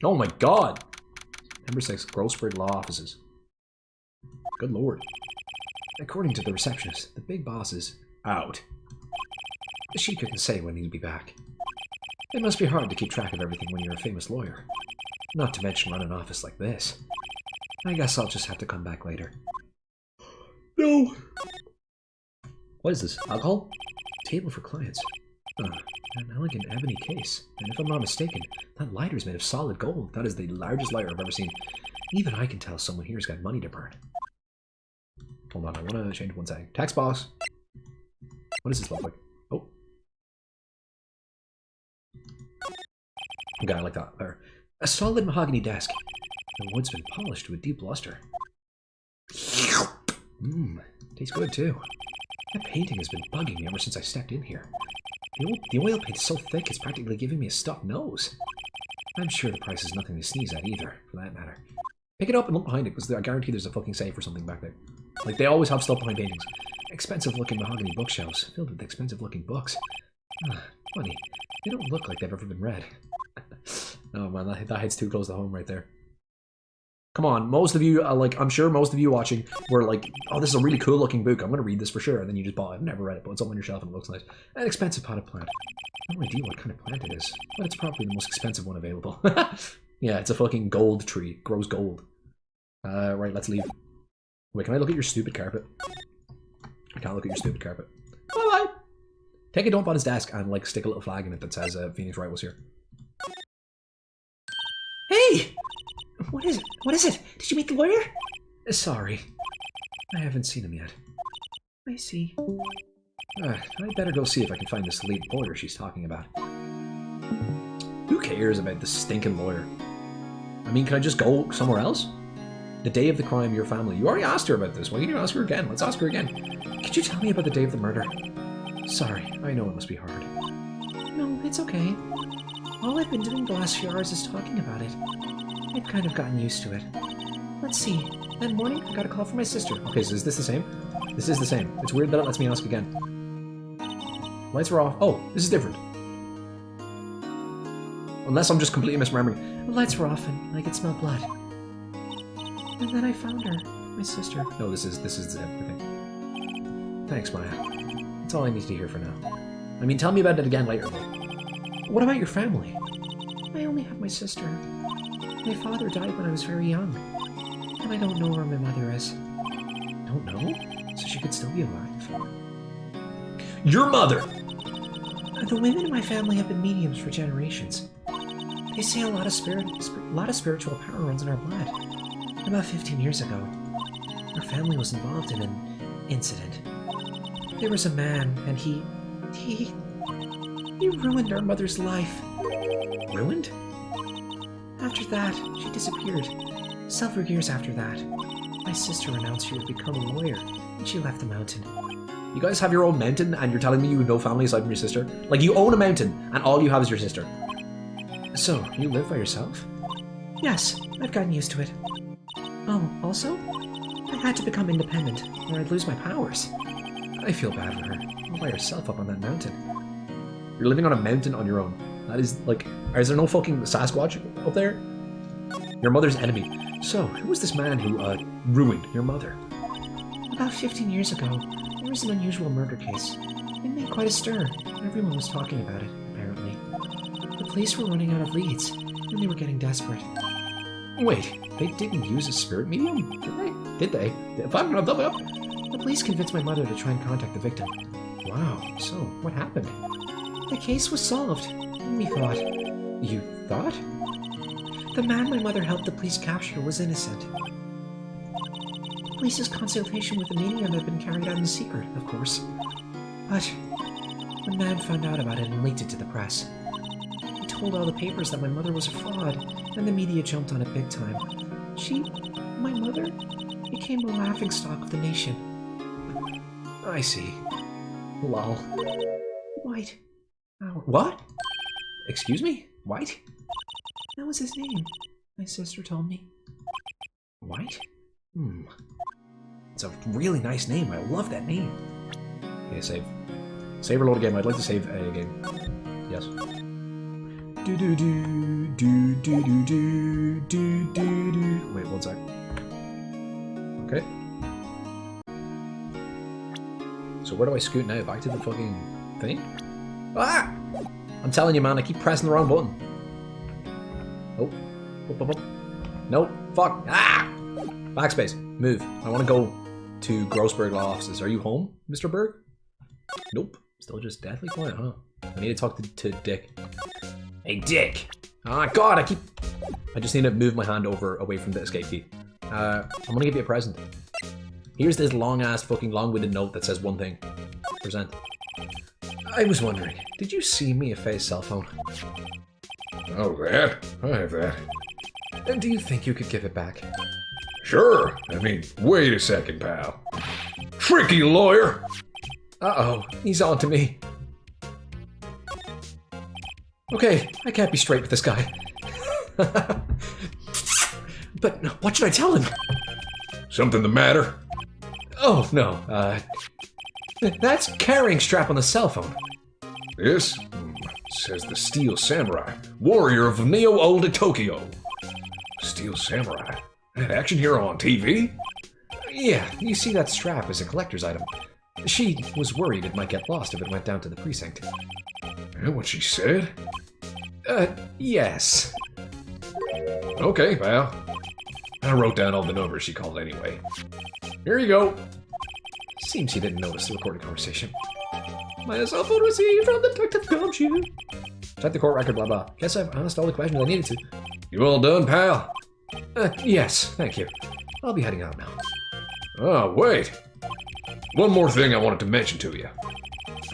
Oh my god! Number 6, Grossberg Law Offices. Good lord. According to the receptionist, the big boss is out. She couldn't say when he'd be back. It must be hard to keep track of everything when you're a famous lawyer. Not to mention run an office like this. I guess I'll just have to come back later. No! What is this? Alcohol? Table for clients. An elegant ebony case. And if I'm not mistaken, that lighter is made of solid gold. That is the largest lighter I've ever seen. Even I can tell someone here's got money to burn. Hold on, I want to change one setting. Text box. What does this look like? Oh. Okay, I like that. There. A solid mahogany desk. The wood's been polished to a deep luster. Mmm, tastes good too. That painting has been bugging me ever since I stepped in here. The oil paint is so thick it's practically giving me a stuffed nose. I'm sure the price is nothing to sneeze at either, for that matter. Pick it up and look behind it, because I guarantee there's a fucking safe or something back there. Like, they always have stuff behind paintings. Expensive-looking mahogany bookshelves, filled with expensive-looking books. Funny, they don't look like they've ever been read. Oh man, that hits too close to home right there. Come on, most of you, I'm sure most of you watching were like, oh, this is a really cool looking book, I'm gonna read this for sure, and then you just bought it. I've never read it, but it's up on your shelf and it looks nice. An expensive potted plant. No idea what kind of plant it is, but it's probably the most expensive one available. Yeah, it's a fucking gold tree, grows gold. Right, let's leave. Wait, can I look at your stupid carpet? I can't look at your stupid carpet. Bye-bye! Take a dump on his desk and, like, stick a little flag in it that says Phoenix Wright was here. Hey! What is it? What is it? Did you meet the lawyer? Sorry. I haven't seen him yet. I see. I'd better go see if I can find this lead lawyer she's talking about. Who cares about this stinking lawyer? I mean, can I just go somewhere else? The day of the crime, your family. You already asked her about this. Why can't you ask her again? Let's ask her again. Could you tell me about the day of the murder? Sorry, I know it must be hard. No, it's okay. All I've been doing the last few hours is talking about it. I've kind of gotten used to it. Let's see. That morning, I got a call from my sister. Okay, so is this the same? This is the same. It's weird that it lets me ask again. Lights were off. Oh, this is different. Unless I'm just completely misremembering. The lights were off and I could smell blood. And then I found her. My sister. No, this is everything. Thanks, Maya. That's all I need to hear for now. I mean, tell me about it again later, though. What about your family? I only have my sister. My father died when I was very young. And I don't know where my mother is. Don't know? So she could still be alive. Your mother! The women in my family have been mediums for generations. They say a lot of spiritual power runs in our blood. About 15 years ago, our family was involved in an incident. There was a man, and he ruined our mother's life. Ruined? After that, she disappeared. Several years after that, my sister announced she would become a lawyer, and she left the mountain. You guys have your own mountain, and you're telling me you have no family aside from your sister? Like, you own a mountain, and all you have is your sister. So, you live by yourself? Yes, I've gotten used to it. Oh, also, I had to become independent, or I'd lose my powers. I feel bad for her, all by herself up on that mountain. You're living on a mountain on your own. That is, like, is there no fucking Sasquatch up there? Your mother's enemy. So, who was this man who, ruined your mother? About 15 years ago, there was an unusual murder case. It made quite a stir. Everyone was talking about it, apparently. The police were running out of leads, and they were getting desperate. Wait, they didn't use a spirit medium? Did they? The police convinced my mother to try and contact the victim. Wow, so what happened? The case was solved, and we thought... You thought? The man my mother helped the police capture was innocent. The police's consultation with the medium had been carried out in secret, of course. But the man found out about it and leaked it to the press. He told all the papers that my mother was a fraud, and the media jumped on it big time. My mother, became the laughingstock of the nation. I see. Lol. White. What? Excuse me? White? That was his name. My sister told me. White? It's a really nice name. I love that name. Okay, save. Save or load a game. I'd like to save a game. Yes. Do do do do do do do do do do. Wait, one sec. Okay. So where do I scoot now? Back to the fucking thing? Ah! I'm telling you, man, I keep pressing the wrong button. Oh. Up, up, up. No. Fuck. Ah! Backspace. Move. I want to go to Grossberg Law Offices. Are you home, Mr. Berg? Nope. Still just deathly quiet, huh? I need to talk to Dick. Hey, Dick! Ah, God, I just need to move my hand away from the escape key. I'm gonna give you a present. Here's this long-ass fucking long-winded note that says one thing. Present. I was wondering, did you see Mia's cell phone? Oh, that? I have that. And do you think you could give it back? Sure. I mean, wait a second, pal. Tricky lawyer! Uh-oh, he's on to me. Okay, I can't be straight with this guy. But what should I tell him? Something the matter? Oh, no, that's carrying strap on the cell phone. This? Says the Steel Samurai, warrior of Neo-Old Tokyo. Steel Samurai? That action hero on TV? Yeah, you see that strap is a collector's item. She was worried it might get lost if it went down to the precinct. And what she said? Yes. Okay, pal. I wrote down all the numbers she called anyway. Here you go. Seems he didn't notice the recorded conversation. My cell phone received from Detective Gumshoe. Check the court record, blah blah. Guess I've asked all the questions I needed to. You all done, pal? Yes, thank you. I'll be heading out now. Oh, wait. One more thing I wanted to mention to you.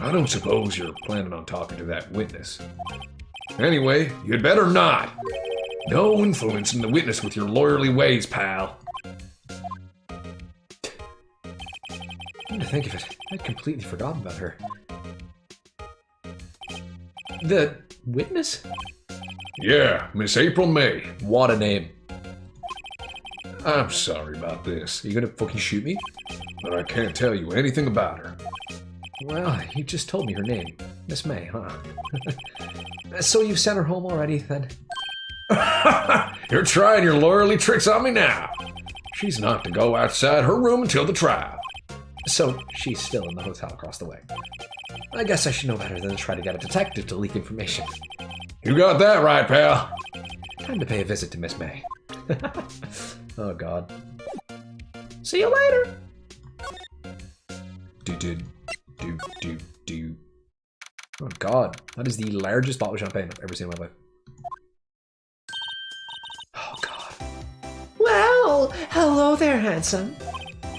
I don't suppose you're planning on talking to that witness. Anyway, you'd better not. No influencing the witness with your lawyerly ways, pal. Come to think of it, I'd completely forgotten about her. The witness? Yeah, Miss April May. What a name. I'm sorry about this, Are you gonna fucking shoot me? but I can't tell you anything about her. Well, you just told me her name. Miss May, huh? So you've sent her home already, then? You're trying your lawyerly tricks on me now. She's not to go outside her room until the trial. So she's still in the hotel across the way. I guess I should know better than to try to get a detective to leak information. You got that right, pal. Time to pay a visit to Miss May. Oh, God. See you later! Do. Oh, God. That is the largest bottle of champagne I've ever seen in my life. Oh, God. Well, hello there, handsome.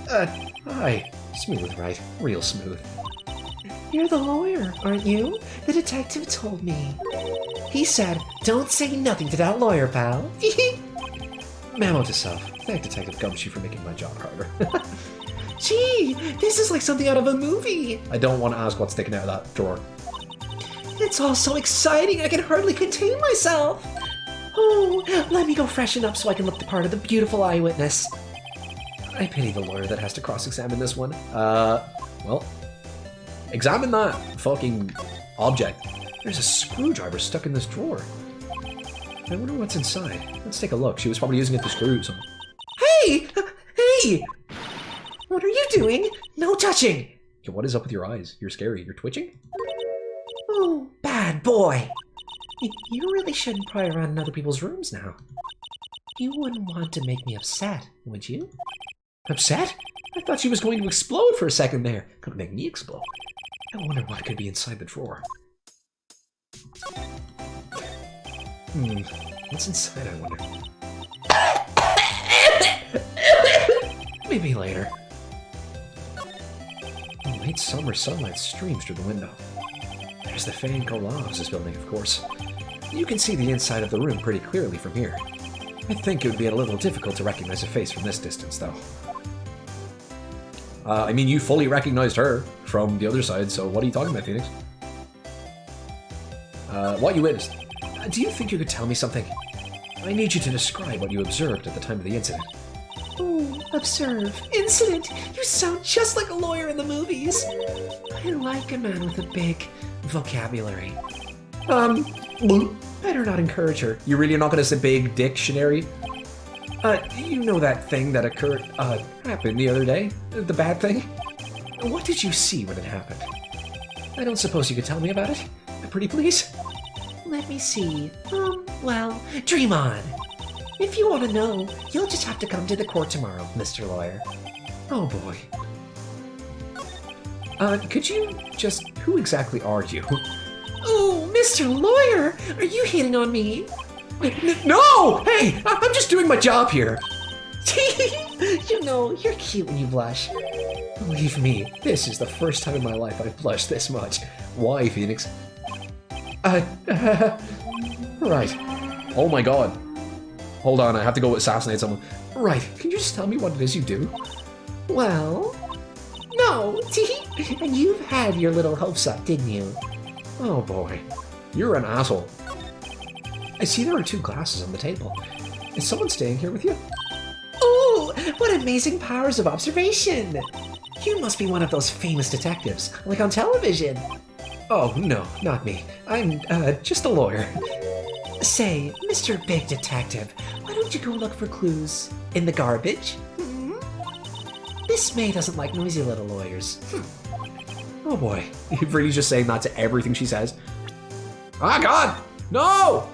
Hi. Smooth, right? Real smooth. You're the lawyer, aren't you? The detective told me. He said, don't say nothing to that lawyer, pal. Memo to self. Thank Detective Gumshoe for making my job harder. Gee, this is like something out of a movie. I don't want to ask what's sticking out of that drawer. It's all so exciting, I can hardly contain myself. Oh, let me go freshen up so I can look the part of the beautiful eyewitness. I pity the lawyer that has to cross-examine this one. Well, examine that fucking object. There's a screwdriver stuck in this drawer. I wonder what's inside. Let's take a look. She was probably using it to screw something. Hey! Hey! What are you doing? No touching! Okay, what is up with your eyes? You're scary. You're twitching? Oh, bad boy. You really shouldn't pry around in other people's rooms now. You wouldn't want to make me upset, would you? Upset? I thought she was going to explode for a second there. Couldn't make me explode. I wonder what could be inside the drawer. What's inside, I wonder? Maybe later. Late summer sunlight streams through the window. There's the Fanco Law Offices building, of course. You can see the inside of the room pretty clearly from here. I think it would be a little difficult to recognize a face from this distance, though. I mean, you fully recognized her from the other side, so what are you talking about, Phoenix? What you witnessed. Do you think you could tell me something? I need you to describe what you observed at the time of the incident. Oh, observe. Incident? You sound just like a lawyer in the movies. I like a man with a big vocabulary. Better not encourage her. You really are not going to say big dictionary? You know that thing that happened the other day? The bad thing? What did you see when it happened? I don't suppose you could tell me about it? Pretty please? Let me see. Well, dream on. If you want to know, you'll just have to come to the court tomorrow, Mr. Lawyer. Oh boy. Could you just... Who exactly are you? Oh, Mr. Lawyer! Are you hitting on me? No! Hey! I'm just doing my job here! You know, you're cute when you blush. Believe me, this is the first time in my life I've blushed this much. Why, Phoenix? Right. Oh my god. Hold on, I have to go assassinate someone. Right, can you just tell me what it is you do? Well... No, and you've had your little hopes up, didn't you? Oh boy, you're an asshole. I see there are 2 glasses on the table. Is someone staying here with you? Oh, what amazing powers of observation! You must be one of those famous detectives, like on television. Oh, no, not me. I'm, just a lawyer. Say, Mr. Big Detective, why don't you go look for clues in the garbage? This May doesn't like noisy little lawyers. Oh boy, you're really just saying that to everything she says. Ah, God! No!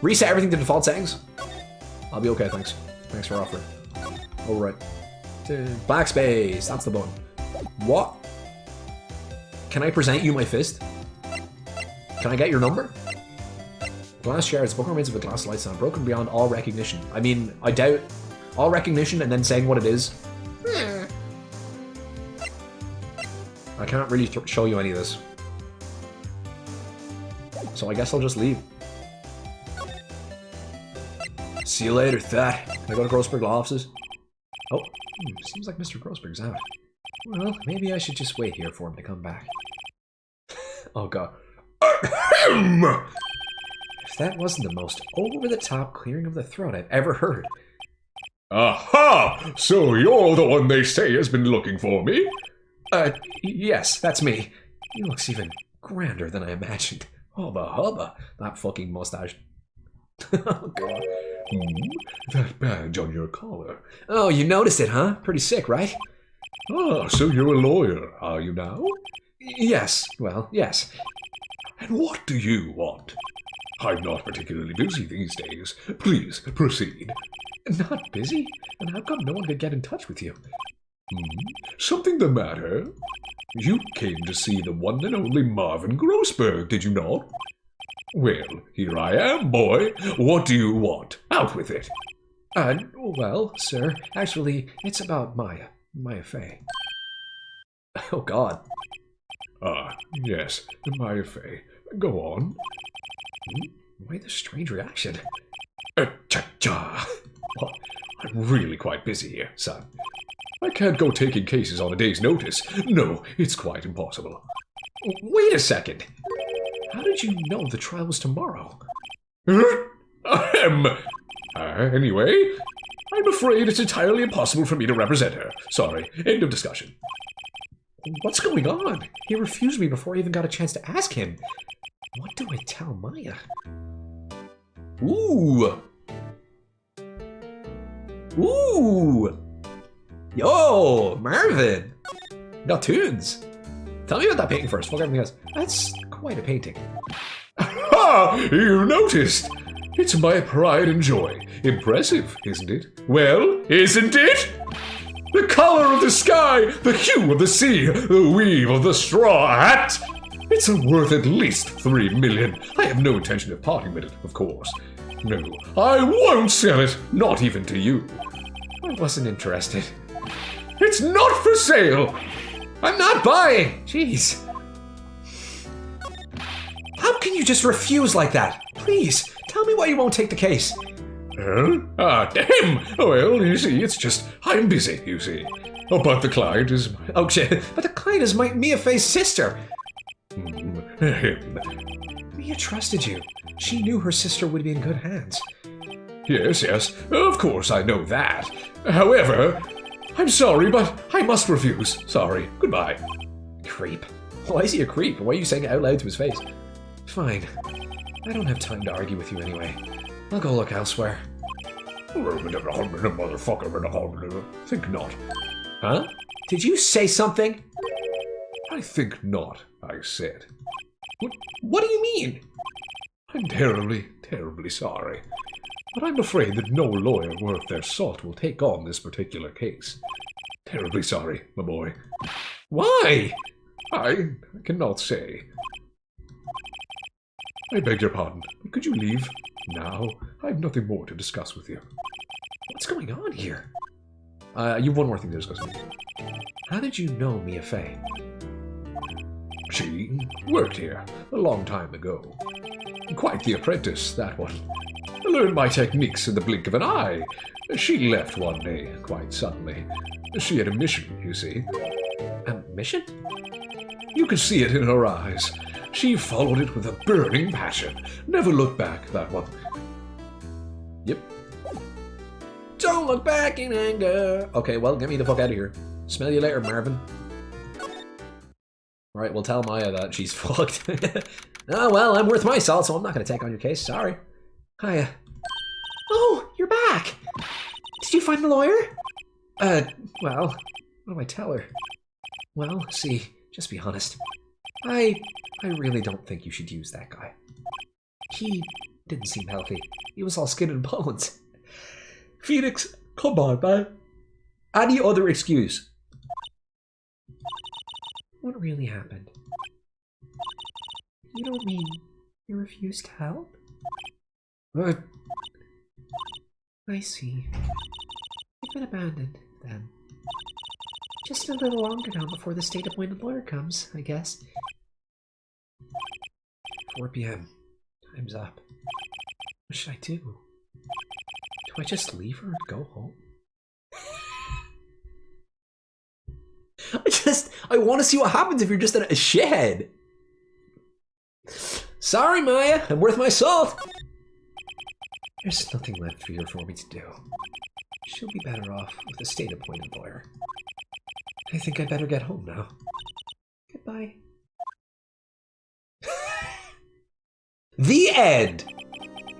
Reset everything to default settings. I'll be okay, thanks. Thanks for offering. Alright. Backspace, that's the button. What? Can I present you my fist? Can I get your number? Glass shards, book remains of a glass light sound, broken beyond all recognition. I mean, I doubt all recognition and then saying what it is. I can't really show you any of this. So I guess I'll just leave. See you later, Thad. Can I go to Grossberg Law Offices? Oh, seems like Mr. Grossberg's out. Well, maybe I should just wait here for him to come back. Oh god. If that wasn't the most over-the-top clearing of the throat I've ever heard. Aha! So you're the one they say has been looking for me? Yes, that's me. He looks even grander than I imagined. Hubba hubba, that fucking mustache. Oh god. That badge on your collar. Oh, you noticed it, huh? Pretty sick, right? Ah, so you're a lawyer, are you now? Yes, well, yes. And what do you want? I'm not particularly busy these days. Please, proceed. Not busy? And how come no one could get in touch with you? Something the matter? You came to see the one and only Marvin Grossberg, did you not? Well, here I am, boy. What do you want? Out with it. Well, sir, actually, it's about Maya Fey. Oh, God. Ah, yes, Maya Fey. Go on. Why the strange reaction? Cha-cha. Well, I'm really quite busy here, son. I can't go taking cases on a day's notice. No, it's quite impossible. Wait a second. How did you know the trial was tomorrow? Anyway, I'm afraid it's entirely impossible for me to represent her. Sorry, end of discussion. What's going on? He refused me before I even got a chance to ask him. What do I tell Maya? Ooh! Ooh! Yo, Marvin! Got tunes! Tell me about that painting first, fuck everything else. That's quite a painting. Ha! You noticed! It's my pride and joy. Impressive, isn't it? Well, isn't it? The color of the sky, the hue of the sea, the weave of the straw hat. It's worth at least 3 million. I have no intention of parting with it, of course. No, I won't sell it, not even to you. I wasn't interested. It's not for sale! I'm not buying! Jeez. How can you just refuse like that? Please, tell me why you won't take the case. Huh? Ah, damn! Well, you see, it's just, I'm busy, you see. Oh, but the client is... Oh, shit. But the client is Mia Fey's sister. Him. Mia trusted you. She knew her sister would be in good hands. Yes, of course I know that. However, I'm sorry, but I must refuse. Sorry, goodbye. Creep. Why is he a creep? Why are you saying it out loud to his face? Fine. I don't have time to argue with you anyway. I'll go look elsewhere. Motherfucker. Think not. Huh? Did you say something? I think not, I said. What do you mean? I'm terribly, terribly sorry. But I'm afraid that no lawyer worth their salt will take on this particular case. Terribly sorry, my boy. Why? I cannot say. I beg your pardon, but could you leave now? I have nothing more to discuss with you. What's going on here? You have one more thing to discuss with you. How did you know Mia Fey? She worked here a long time ago. Quite the apprentice, that one. I learned my techniques in the blink of an eye. She left one day, quite suddenly. She had a mission, you see. A mission? You could see it in her eyes. She followed it with a burning passion. Never looked back, that one. Yep. Don't look back in anger. Okay, well, get me the fuck out of here. Smell you later, Marvin. Alright, we'll tell Maya that she's fucked. Oh, well, I'm worth my salt, so I'm not going to take on your case. Sorry. Hiya. Oh, you're back. Did you find the lawyer? Well, what do I tell her? Well, see, just be honest. I really don't think you should use that guy. He didn't seem healthy. He was all skin and bones. Phoenix, come on, man. Any other excuse? What really happened? You don't mean you refused to help? I see. You've been abandoned, then. Just a little longer now before the state-appointed lawyer comes, I guess. 4 p.m. Time's up. What should I do? Do I just leave her and go home? I want to see what happens if you're just a shithead. Sorry, Maya. I'm worth my salt. There's nothing left for me to do. She'll be better off with a state-appointed lawyer. I think I better get home now. Goodbye. The end!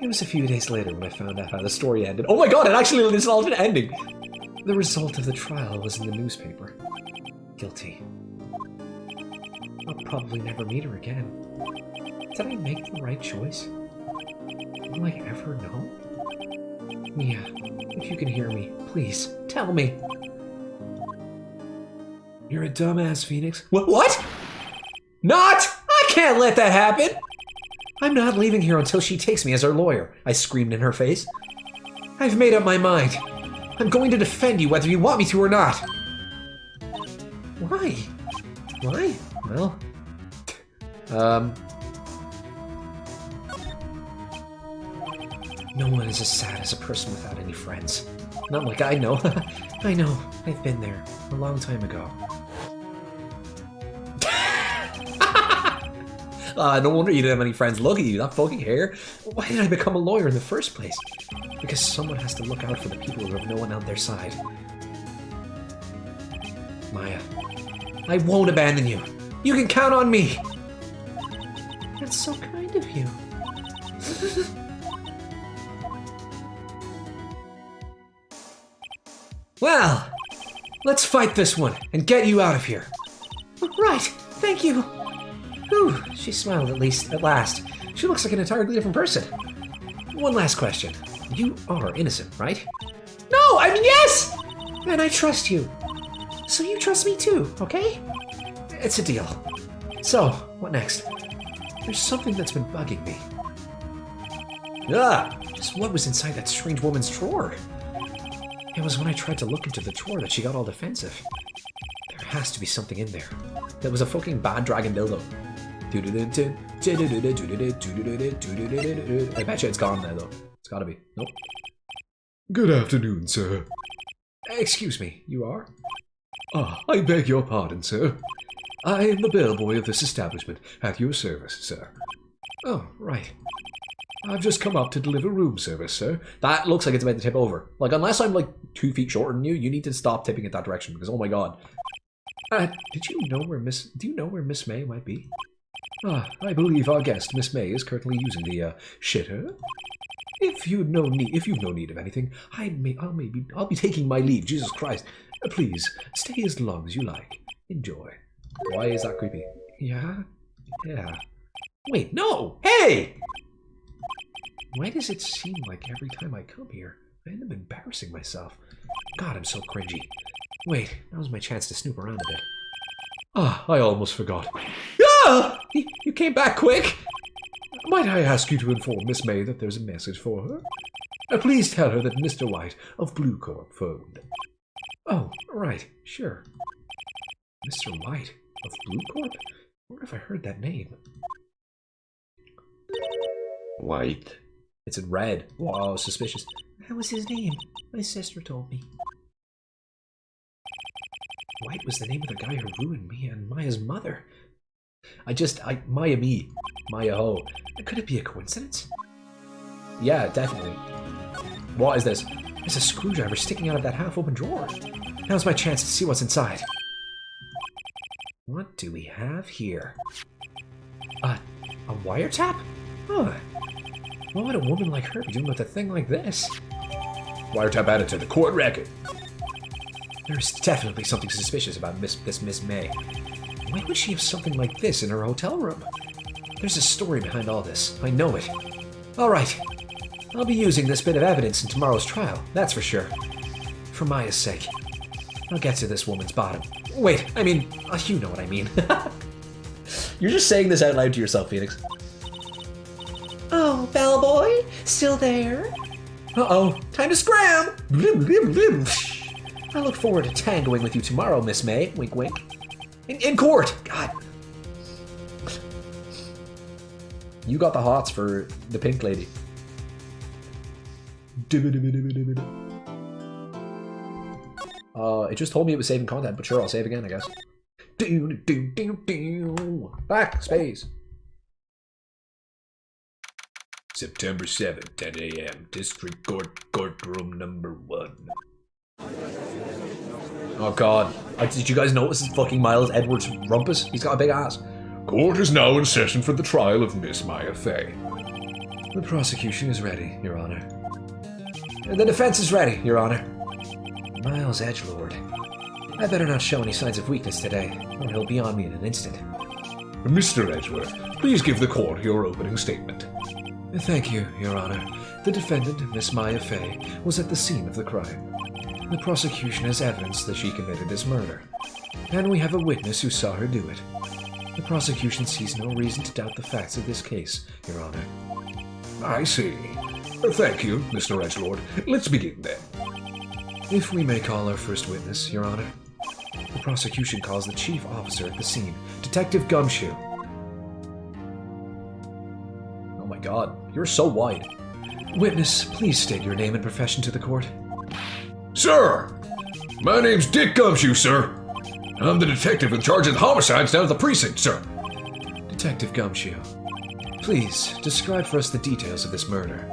It was a few days later when I found out how the story ended. Oh my god, it actually is an alternate ending! The result of the trial was in the newspaper. Guilty. I'll probably never meet her again. Did I make the right choice? Will I ever know? Mia, if you can hear me, please, tell me. You're a dumbass, Phoenix. What? Not! I can't let that happen! I'm not leaving here until she takes me as her lawyer, I screamed in her face. I've made up my mind. I'm going to defend you whether you want me to or not. Why? Why? Well... No one is as sad as a person without any friends. Not like I know. I know. I've been there. A long time ago. No wonder you didn't have any friends. Look at you, that fucking hair. Why did I become a lawyer in the first place? Because someone has to look out for the people who have no one on their side. Maya, I won't abandon you. You can count on me. That's so kind of you. Well, let's fight this one and get you out of here. Right, thank you. Whew, she smiled at last. She looks like an entirely different person. One last question. You are innocent, right? No, I mean yes! And I trust you. So you trust me too, okay? It's a deal. So, what next? There's something that's been bugging me. Just what was inside that strange woman's drawer? It was when I tried to look into the drawer that she got all defensive. There has to be something in there. That was a fucking bad dragon dildo. I bet you it's gone now, though. It's gotta be. Nope. Good afternoon, sir. Excuse me, you are? Ah, I beg your pardon, sir. I am the bellboy of this establishment, at your service, sir. Oh, right. I've just come up to deliver room service, sir. That looks like it's about to tip over. Like, unless I'm like 2 feet shorter than you, you need to stop tipping it that direction, because oh my god. Do you know where Miss May might be? I believe our guest, Miss May, is currently using the shitter. If you've no need of anything, I'll be taking my leave. Jesus Christ! Please stay as long as you like. Enjoy. Why is that creepy? Yeah. Wait, no! Hey! Why does it seem like every time I come here, I end up embarrassing myself? God, I'm so cringy. Wait, now's my chance to snoop around a bit. I almost forgot. Ah! You came back quick! Might I ask you to inform Miss May that there's a message for her? Please tell her that Mr. White of Blue Corp phoned. Oh, right, sure. Mr. White of Blue Corp? Where have I heard that name? White. It's in red. Wow, suspicious. That was his name. My sister told me. White was the name of the guy who ruined me and Maya's mother. Maya me. Maya ho. Could it be a coincidence? Yeah, definitely. What is this? There's a screwdriver sticking out of that half-open drawer. Now's my chance to see what's inside. What do we have here? A wiretap? Huh. What would a woman like her be doing with a thing like this? Wiretap added to the court record. There's definitely something suspicious about this Miss May. Why would she have something like this in her hotel room? There's a story behind all this. I know it. Alright. I'll be using this bit of evidence in tomorrow's trial, that's for sure. For Maya's sake. I'll get to this woman's bottom. Wait, I mean, you know what I mean. You're just saying this out loud to yourself, Phoenix. Oh, bellboy, still there? Uh-oh, time to scram! Blim, blim, blim. I look forward to tangoing with you tomorrow, Miss May. Wink, wink. In court! God. You got the hots for the pink lady. It just told me it was saving content, but sure, I'll save again, I guess. Back, space. September 7th, 10 a.m. District Court, courtroom number 1. Oh god. Did you guys notice this fucking Miles Edwards rumpus? He's got a big ass. Court is now in session for the trial of Miss Maya Fey. The prosecution is ready, Your Honor. The defense is ready, Your Honor. Miles Edgelord. I better not show any signs of weakness today, or he'll be on me in an instant. Mr. Edgeworth, please give the court your opening statement. Thank you, Your Honor. The defendant, Miss Maya Fey, was at the scene of the crime. The prosecution has evidence that she committed this murder, and we have a witness who saw her do it. The prosecution sees no reason to doubt the facts of this case, Your Honor. I see. Thank you, Mr. Edgelord. Let's begin then. If we may call our first witness, Your Honor. The prosecution calls the chief officer at the scene, Detective Gumshoe. Oh my god, you're so wide. Witness, please state your name and profession to the court. Sir! My name's Dick Gumshoe, sir. I'm the detective in charge of the homicides down at the precinct, sir. Detective Gumshoe, please describe for us the details of this murder.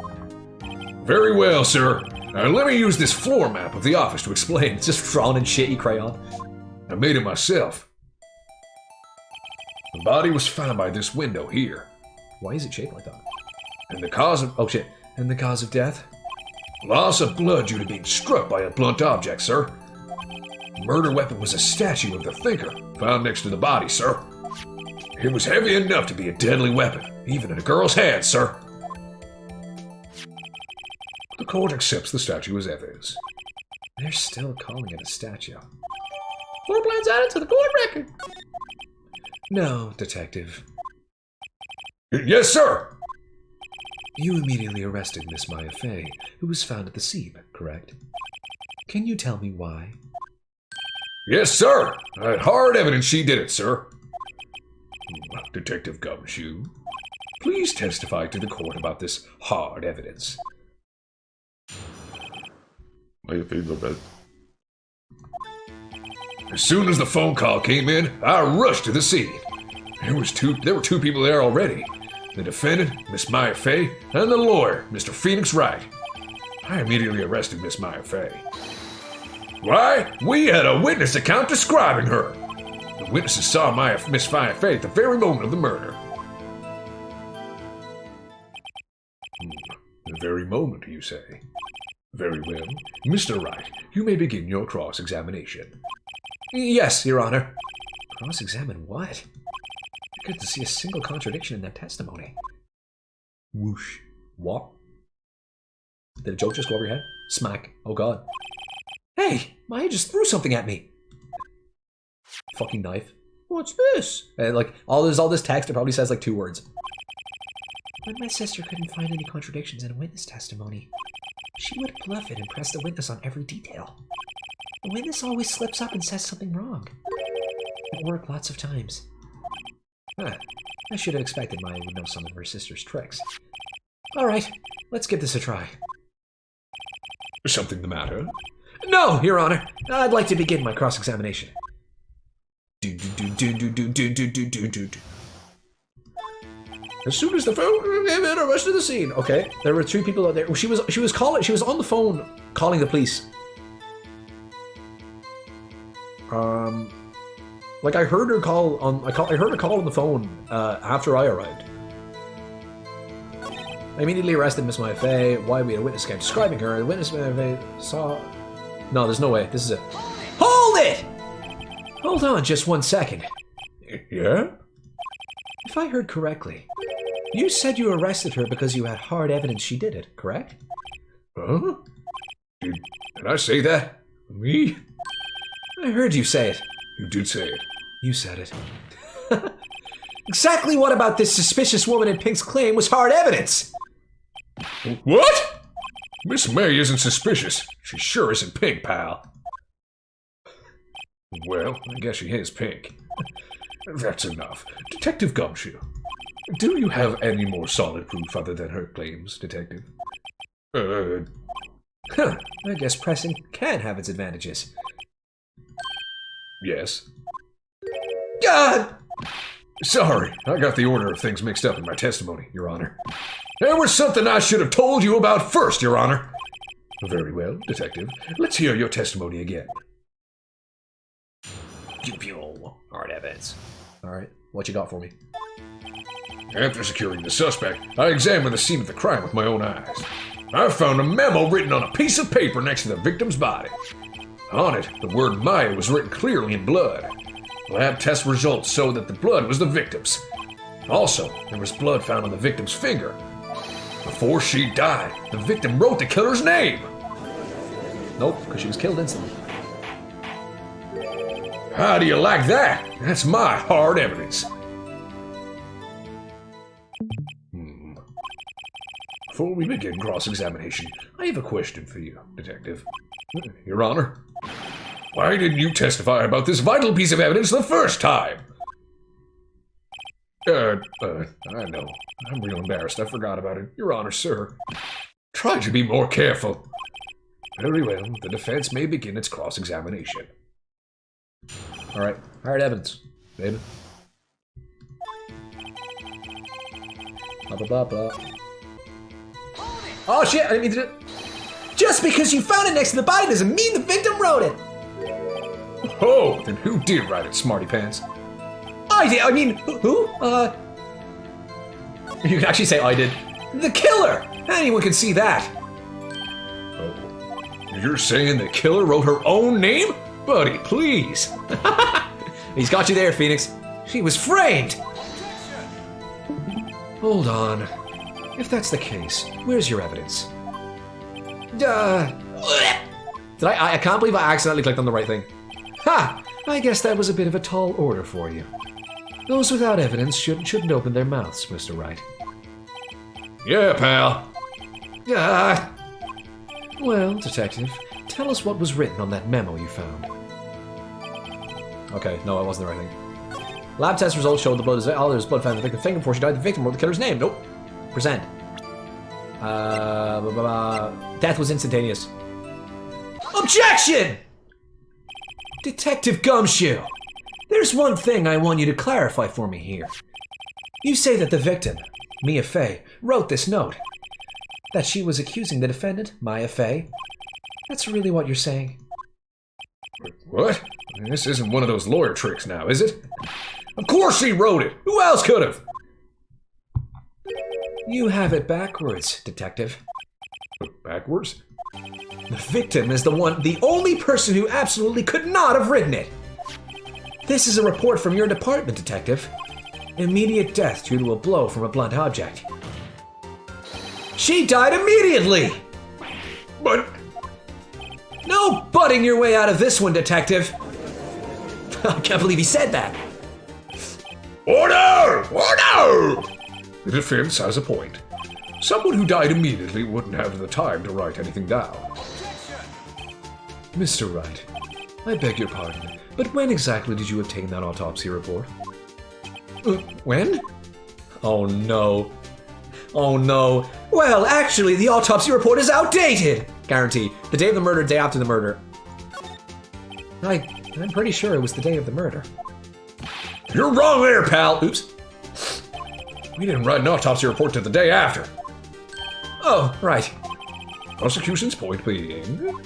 Very well, sir. Now let me use this floor map of the office to explain. It's just drawn in shitty crayon. I made it myself. The body was found by this window here. Why is it shaped like that? And the cause of... oh shit. And the cause of death? Loss of blood due to being struck by a blunt object, sir. The murder weapon was a statue of the thinker, found next to the body, sir. It was heavy enough to be a deadly weapon, even in a girl's hands, sir. The court accepts the statue as evidence. They're still calling it a statue. Floor plans added to the court record. No, Detective. Yes, sir! You immediately arrested Miss Maya Fey, who was found at the scene, correct? Can you tell me why? Yes, sir! I had hard evidence she did it, sir. Detective Gumshoe, please testify to the court about this hard evidence. As soon as the phone call came in, I rushed to the scene. There were two people there already. The defendant, Miss Maya Fey, and the lawyer, Mr. Phoenix Wright. I immediately arrested Miss Maya Fey. Why? We had a witness account describing her. The witnesses saw Miss Maya Fei at the very moment of the murder. The very moment, you say? Very well. Mr. Wright, you may begin your cross-examination. Yes, Your Honor. Cross-examine what? I couldn't see a single contradiction in that testimony. Whoosh. What? Did a joke just go over your head? Smack. Oh god. Hey! Maya just threw something at me! Fucking knife. What's this? And like, there's all this text, it probably says like 2 words. When my sister couldn't find any contradictions in a witness testimony, she would bluff it and press the witness on every detail. The witness always slips up and says something wrong. It worked lots of times. Huh. I should have expected Maya would know some of her sister's tricks. Alright, let's give this a try. Something the matter? No, Your Honor! I'd like to begin my cross-examination. As soon as the phone had arrested the scene. Okay, there were 3 people out there. She was on the phone calling the police. Like I heard her call on I heard her call on the phone after I arrived. I immediately arrested Miss Maya Fei. Why we had a witness account describing her. The witness Maya Fei saw. No, there's no way. This is it. Hold it! Hold on, just 1 second. Yeah? If I heard correctly, you said you arrested her because you had hard evidence she did it, correct? Huh? Did I say that? Me? I heard you say it. You did say it. You said it. Exactly what about this suspicious woman in Pink's claim was hard evidence? What? Miss May isn't suspicious. She sure isn't Pink, pal. Well, I guess she is Pink. That's enough. Detective Gumshoe, do you have any more solid proof other than her claims, Detective? Huh, I guess pressing can have its advantages. Yes. God! Sorry, I got the order of things mixed up in my testimony, Your Honor. There was something I should have told you about first, Your Honor. Very well, Detective. Let's hear your testimony again. Hard evidence. Alright, what you got for me? After securing the suspect, I examined the scene of the crime with my own eyes. I found a memo written on a piece of paper next to the victim's body. On it, the word Maya was written clearly in blood. Lab test results showed that the blood was the victim's. Also, there was blood found on the victim's finger. Before she died, the victim wrote the killer's name. Nope, because she was killed instantly. How do you like that? That's my hard evidence. Before we begin cross-examination, I have a question for you, Detective. Your Honor, why didn't you testify about this vital piece of evidence the first time? I know. I'm real embarrassed. I forgot about it. Your Honor, sir. Try to be more careful. Very well. The defense may begin its cross-examination. Alright, hard evidence. David. Blah, blah, blah, blah. Oh shit, I didn't mean to do it. Just because you found it next to the body doesn't mean the victim wrote it! Oh, then who did write it, smarty pants? I did, I mean, who? You can actually say I did. The killer! Anyone can see that. Oh, you're saying the killer wrote her own name? Buddy, please. He's got you there, Phoenix. She was framed! Hold on. If that's the case, where's your evidence? Did I can't believe I accidentally clicked on the right thing. Ha! I guess that was a bit of a tall order for you. Those without evidence shouldn't open their mouths, Mr. Wright. Yeah, pal. Well, Detective, tell us what was written on that memo you found. Okay, no, it wasn't the right thing. Lab test results showed the blood is there was blood found in the victim's finger before she died. The victim wrote the killer's name. Nope. Present. Death was instantaneous. Objection! Detective Gumshoe, there's one thing I want you to clarify for me here. You say that the victim, Mia Fey, wrote this note. That she was accusing the defendant, Maya Fey. That's really what you're saying? What? This isn't one of those lawyer tricks now, is it? Of course he wrote it! Who else could have? You have it backwards, Detective. Backwards? The victim is the only person who absolutely could not have written it. This is a report from your department, Detective. Immediate death due to a blow from a blunt object. She died immediately! But... No butting your way out of this one, Detective. I can't believe he said that. Order! Order! The defense has a point. Someone who died immediately wouldn't have the time to write anything down. Mr. Wright, I beg your pardon, but when exactly did you obtain that autopsy report? When? Oh no. Oh no. Well, actually, the autopsy report is outdated! Guarantee. The day of the murder, day after the murder. I'm pretty sure it was the day of the murder. You're wrong there, pal! Oops. We didn't write an autopsy report till the day after. Oh, right. Prosecution's point being...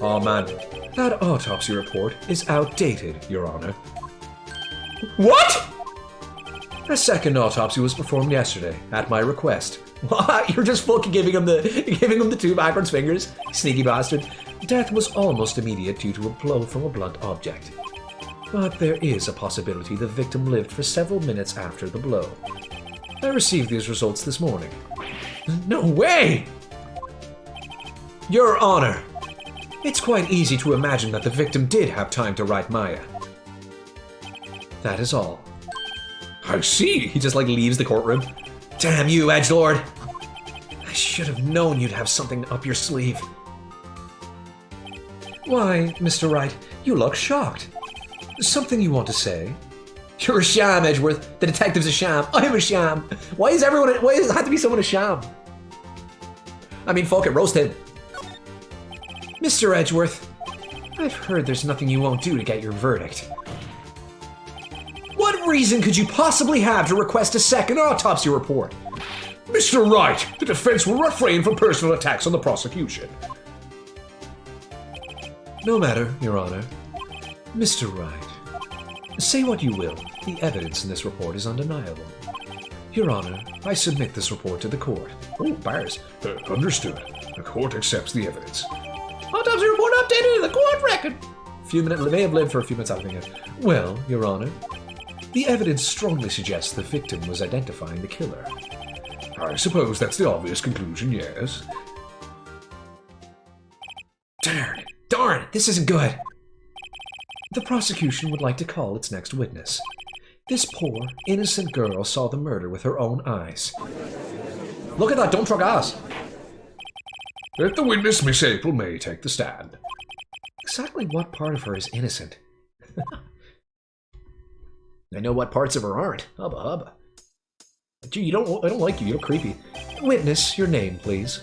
Oh man, that autopsy report is outdated, Your Honor. What?! A second autopsy was performed yesterday, at my request. What? You're just fucking giving him the two backwards fingers? Sneaky bastard. Death was almost immediate due to a blow from a blunt object. But there is a possibility the victim lived for several minutes after the blow. I received these results this morning. No way! Your Honor, it's quite easy to imagine that the victim did have time to write Maya. That is all. I see. He just leaves the courtroom. Damn you, edgelord! I should have known you'd have something up your sleeve. Why, Mr. Wright, you look shocked. Something you want to say? You're a sham, Edgeworth. The detective's a sham. I'm a sham. Why does it have to be someone a sham? I mean, fuck it, roast him. Mr. Edgeworth, I've heard there's nothing you won't do to get your verdict. What reason could you possibly have to request a second autopsy report? Mr. Wright, the defense will refrain from personal attacks on the prosecution. No matter, Your Honor. Mr. Wright, say what you will, the evidence in this report is undeniable. Your Honor, I submit this report to the court. Oh, bars. Understood. The court accepts the evidence. Autopsy report updated in the court record. May have lived for a few minutes after it. Well, Your Honor, the evidence strongly suggests the victim was identifying the killer. I suppose that's the obvious conclusion, yes. Darn it, this isn't good. The prosecution would like to call its next witness. This poor, innocent girl saw the murder with her own eyes. Look at that dump truck ass. Let the witness, Miss April May, take the stand. Exactly what part of her is innocent? I know what parts of her aren't. Hubba hubba. Gee, I don't like you. You're creepy. Witness, your name, please.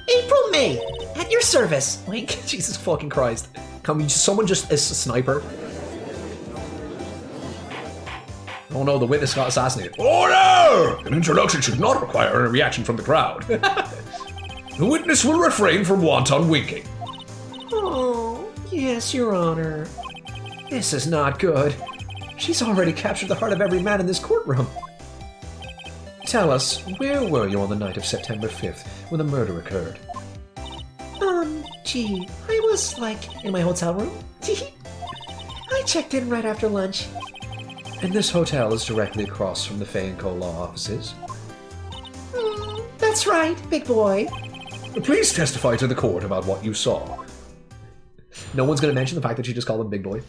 April May, at your service. Wink. Jesus fucking Christ. Someone just is a sniper. Oh no, the witness got assassinated. Order! An introduction should not require a reaction from the crowd. The witness will refrain from wanton winking. Oh, yes, Your Honor. This is not good. She's already captured the heart of every man in this courtroom. Tell us, where were you on the night of September 5th when the murder occurred? Gee, I was, in my hotel room. I checked in right after lunch. And this hotel is directly across from the Fay & Co. law offices? That's right, big boy. Please testify to the court about what you saw. No one's going to mention the fact that she just called him big boy.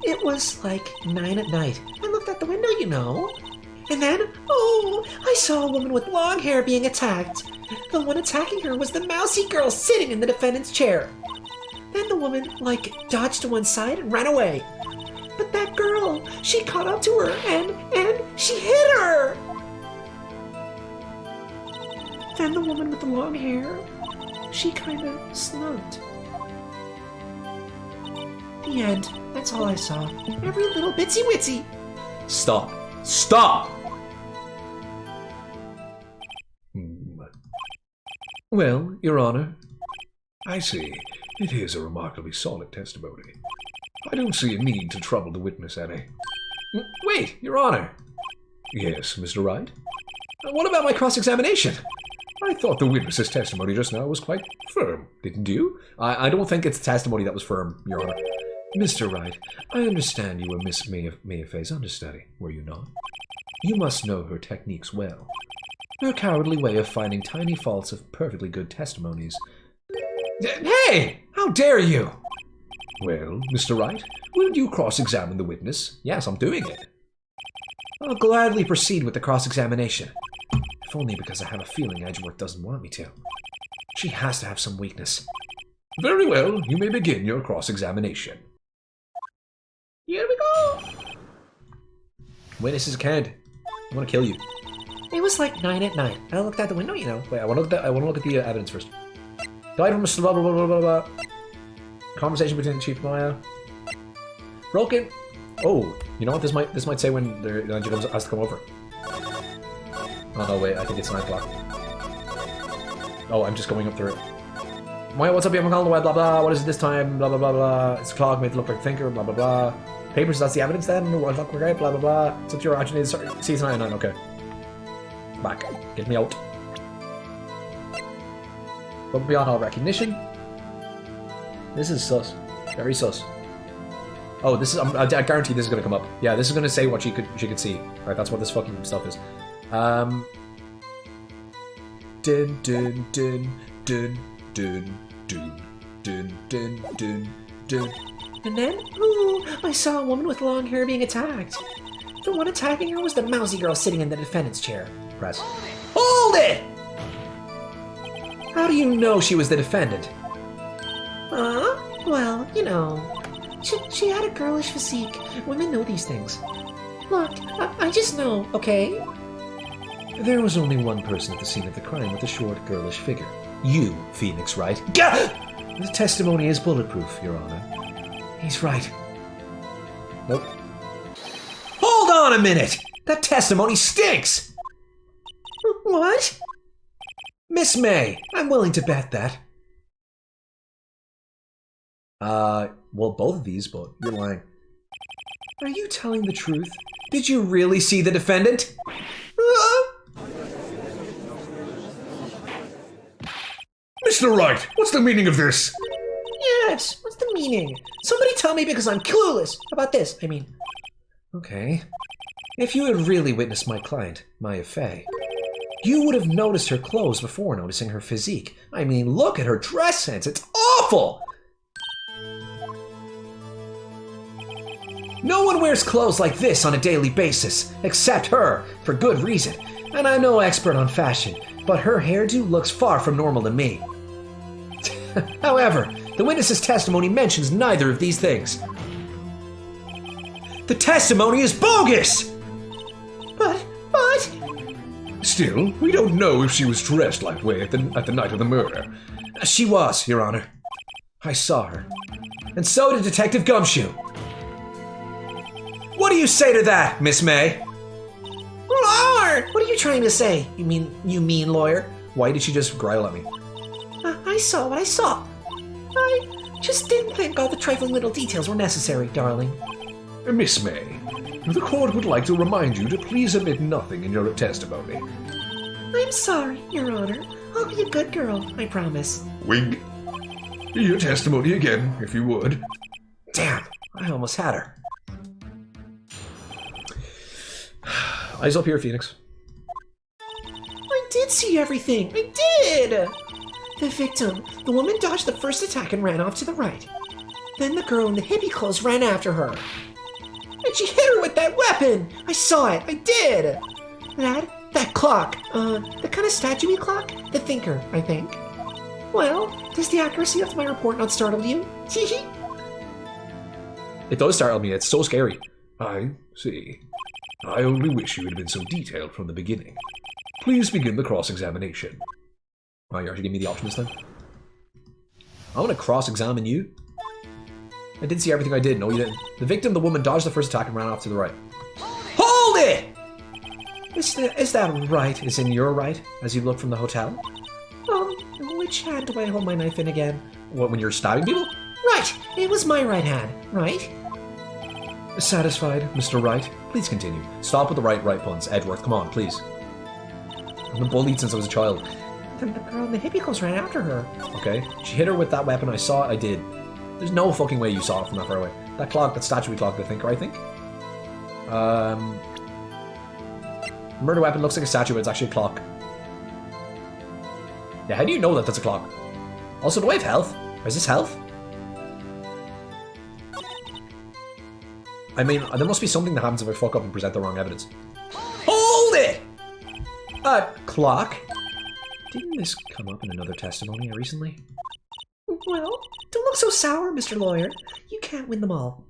It was 9 at night. I looked out the window, you know. And then, I saw a woman with long hair being attacked. The one attacking her was the mousy girl sitting in the defendant's chair. Then the woman, dodged to one side and ran away. But that girl, she caught up to her and she hit her! Then the woman with the long hair, she kinda slumped. The end. That's all I saw. Every little bitsy witsy. Stop. Stop! Well, Your Honor. I see. It is a remarkably solid testimony. I don't see a need to trouble the witness any. Wait, Your Honor. Yes, Mr. Wright? What about my cross-examination? I thought the witness's testimony just now was quite firm, didn't you? I don't think it's testimony that was firm, Your Honor. Mr. Wright, I understand you were Miss Mayfay's understudy, were you not? You must know her techniques well. Her cowardly way of finding tiny faults of perfectly good testimonies. Hey! How dare you! Well, Mr. Wright, will you cross-examine the witness? Yes, I'm doing it. I'll gladly proceed with the cross-examination. If only because I have a feeling Edgeworth doesn't want me to. She has to have some weakness. Very well, you may begin your cross-examination. Here we go! Witness's account. I'm gonna kill you. It was like 9 at night. I looked out the window, you know. Wait, I want to look at the evidence first. Died from a blah blah blah blah blah. Conversation between the chief and Maya. Broken. Oh, you know what? This might say when the angel has to come over. Oh no, wait. I think it's 9 o'clock. Oh, I'm just going up through it. Maya, what's up? I'm calling the web. Blah blah. What is it this time? Blah blah blah blah. It's a clock made to look like a thinker. Blah blah blah. Papers. That's the evidence then. What look great. Blah blah blah. It's up to your action. Season 99. Okay. Back. Get me out. But beyond all recognition. This is sus. Very sus. Oh, this is. I guarantee this is gonna come up. Yeah, this is gonna say what she could see. Right, that's what this fucking stuff is. Dun dun dun dun dun dun dun dun dun dun. And then, ooh, I saw a woman with long hair being attacked. The one attacking her was the mousy girl sitting in the defendant's chair. Press. Hold it! How do you know she was the defendant? Well, you know. She had a girlish physique. Women know these things. Look, I just know, okay? There was only one person at the scene of the crime with a short, girlish figure. You, Phoenix Wright. Gah! The testimony is bulletproof, Your Honor. He's right. Nope. Hold on a minute! That testimony stinks! What? Miss May, I'm willing to bet that. Well, both of these, but you're lying. Are you telling the truth? Did you really see the defendant? Mr. Wright, what's the meaning of this? Yes, what's the meaning? Somebody tell me because I'm clueless about this, I mean. Okay. If you had really witnessed my client, Maya Fey, you would have noticed her clothes before noticing her physique. I mean, look at her dress sense. It's awful! No one wears clothes like this on a daily basis, except her, for good reason. And I'm no expert on fashion, but her hairdo looks far from normal to me. However, the witness's testimony mentions neither of these things. The testimony is bogus! But... Still, we don't know if she was dressed that way at the night of the murder. She was, Your Honor. I saw her. And so did Detective Gumshoe. What do you say to that, Miss May? Lord! What are you trying to say? You mean lawyer? Why did she just growl at me? I saw what I saw. I just didn't think all the trifling little details were necessary, darling. Miss May, the court would like to remind you to please omit nothing in your testimony. I'm sorry, Your Honor. I'll be a good girl, I promise. Wink. Your testimony again, if you would. Damn, I almost had her. Eyes up here, Phoenix. I did see everything. I did! The victim, the woman dodged the first attack and ran off to the right. Then the girl in the hippie clothes ran after her. And she hit her with that weapon! I saw it, I did! That clock, the kind of statue-y clock? The thinker, I think. Well, does the accuracy of my report not startle you? Hee. It does startle me, it's so scary. I see. I only wish you had been so detailed from the beginning. Please begin the cross-examination. Oh, you actually give me the option this time? I'm gonna cross-examine you. I did see everything I did. No, you didn't. The victim, the woman, dodged the first attack and ran off to the right. Hold it! Is that right? Is in your right as you look from the hotel? Which hand do I hold my knife in again? What, when you're stabbing people? Right! It was my right hand, right? Satisfied, Mr. Wright? Please continue. Stop with the right puns. Edgeworth, come on, please. I've been bullied since I was a child. Then the girl in the hippie clothes ran after her. Okay. She hit her with that weapon. I saw it. I did. There's no fucking way you saw it from that far away. That clock, that statuary clock, I think. Murder weapon looks like a statue, but it's actually a clock. Yeah, how do you know that that's a clock? Also, do I have health? Or is this health? I mean, there must be something that happens if I fuck up and present the wrong evidence. Hold it! Clock? Didn't this come up in another testimony recently? Well, don't look so sour, Mr. Lawyer. You can't win them all.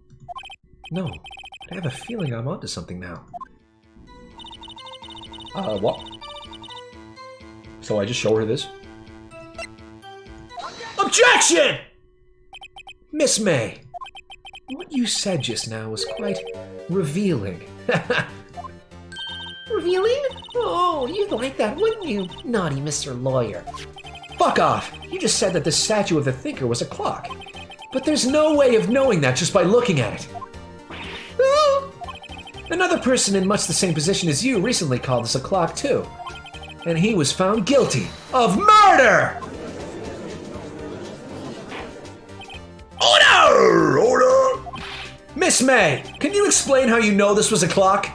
No, but I have a feeling I'm onto something now. What? So I just show her this? Objection! Miss May, what you said just now was quite revealing. Revealing? Oh, you'd like that, wouldn't you? Naughty Mr. Lawyer. Fuck off! You just said that the statue of the thinker was a clock. But there's no way of knowing that just by looking at it. Another person in much the same position as you recently called this a clock too. And he was found guilty of murder! Order! Order! Miss May, can you explain how you know this was a clock?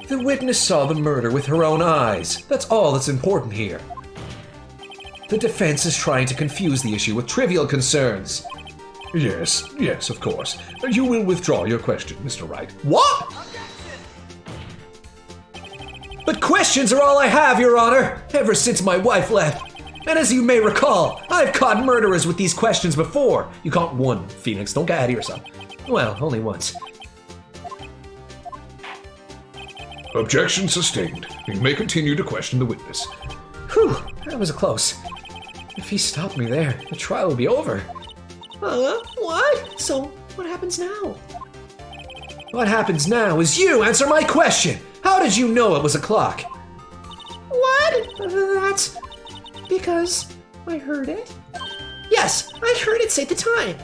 The witness saw the murder with her own eyes. That's all that's important here. The defense is trying to confuse the issue with trivial concerns. Yes, of course. You will withdraw your question, Mr. Wright. What? But questions are all I have, Your Honor, ever since my wife left. And as you may recall, I've caught murderers with these questions before. You caught one, Phoenix. Don't get ahead of yourself. Well, only once. Objection sustained. You may continue to question the witness. Whew, that was close. If he stopped me there, the trial would be over. What? So, what happens now? What happens now is you answer my question. How did you know it was a clock? What? That's because I heard it. Yes, I heard it say the time.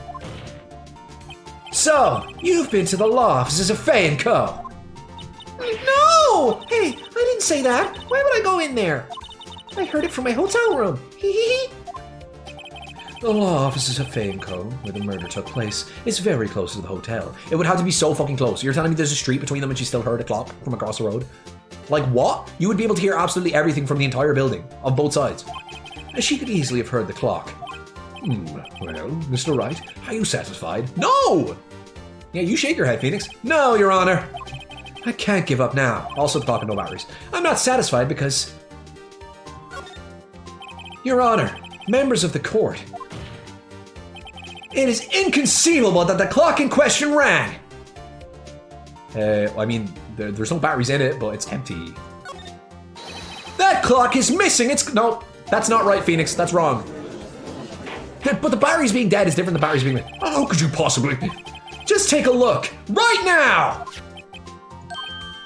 So, you've been to the law offices of Fay & Co. No! Hey, I didn't say that. Why would I go in there? I heard it from my hotel room. Hee hee hee. The law offices of Fay & Co., where the murder took place, is very close to the hotel. It would have to be so fucking close. You're telling me there's a street between them and she still heard a clock from across the road? Like what? You would be able to hear absolutely everything from the entire building, on both sides. She could easily have heard the clock. Well, Mr. Wright, are you satisfied? No! Yeah, you shake your head, Phoenix. No, Your Honor. I can't give up now. Also, the clock and no batteries. I'm not satisfied because... Your Honor, members of the court, it is inconceivable that the clock in question ran. I mean, there's no batteries in it, but it's empty. That clock is missing. No, that's not right, Phoenix. That's wrong. But the batteries being dead is different than batteries being... How could you possibly... Just take a look. Right now!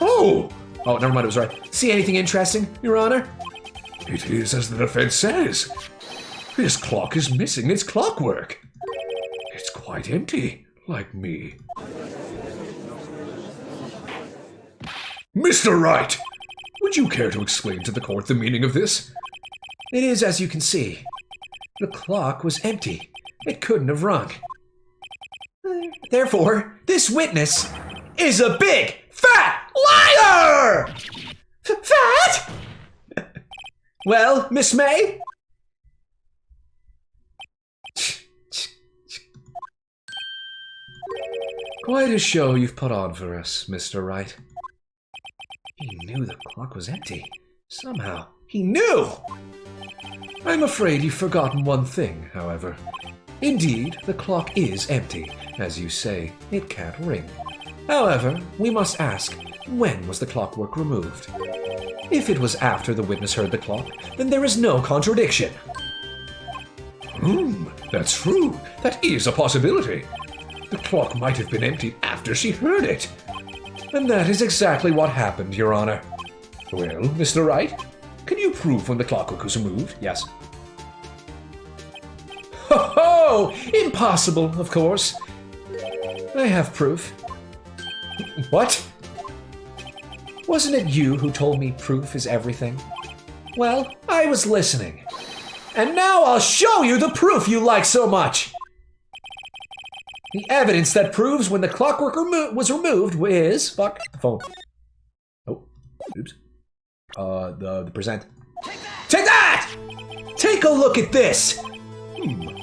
Oh, never mind, it was right. See anything interesting, Your Honor? It is as the defense says. This clock is missing its clockwork. It's quite empty, like me. Mr. Wright, would you care to explain to the court the meaning of this? It is as you can see. The clock was empty. It couldn't have rung. Therefore, this witness is a big, fat liar! Fat? Well, Miss May? Quite a show you've put on for us, Mr. Wright. He knew the clock was empty. Somehow, he knew! I'm afraid you've forgotten one thing, however. Indeed, the clock is empty. As you say, it can't ring. However, we must ask, when was the clockwork removed? If it was after the witness heard the clock, then there is no contradiction. That's true. That is a possibility. The clock might have been emptied after she heard it. And that is exactly what happened, Your Honor. Well, Mr. Wright, can you prove when the clockwork was removed? Yes. Ho ho! Impossible, of course. I have proof. What? Wasn't it you who told me proof is everything? Well, I was listening. And now I'll show you the proof you like so much! The evidence that proves when the clockwork was removed is... Fuck, the phone. Oh, oops. The present. Take that! Take a look at this!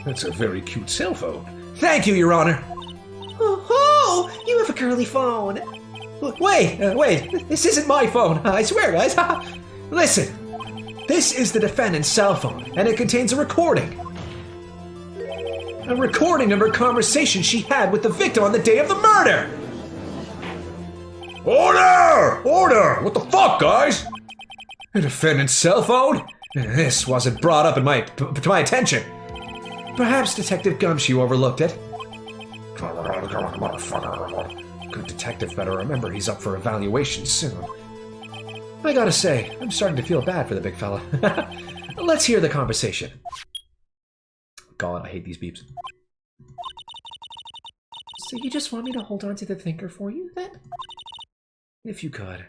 That's a very cute cell phone. Thank you, Your Honor. Oh, you have a girly phone. Wait, this isn't my phone. I swear, guys. Listen, this is the defendant's cell phone, and it contains a recording. A recording of her conversation she had with the victim on the day of the murder. Order! Order! What the fuck, guys? The defendant's cell phone? This wasn't brought up to my attention. Perhaps Detective Gumshoe overlooked it. Good detective better remember he's up for evaluation soon. I gotta say, I'm starting to feel bad for the big fella. Let's hear the conversation. God, I hate these beeps. So you just want me to hold on to the thinker for you, then? If you could.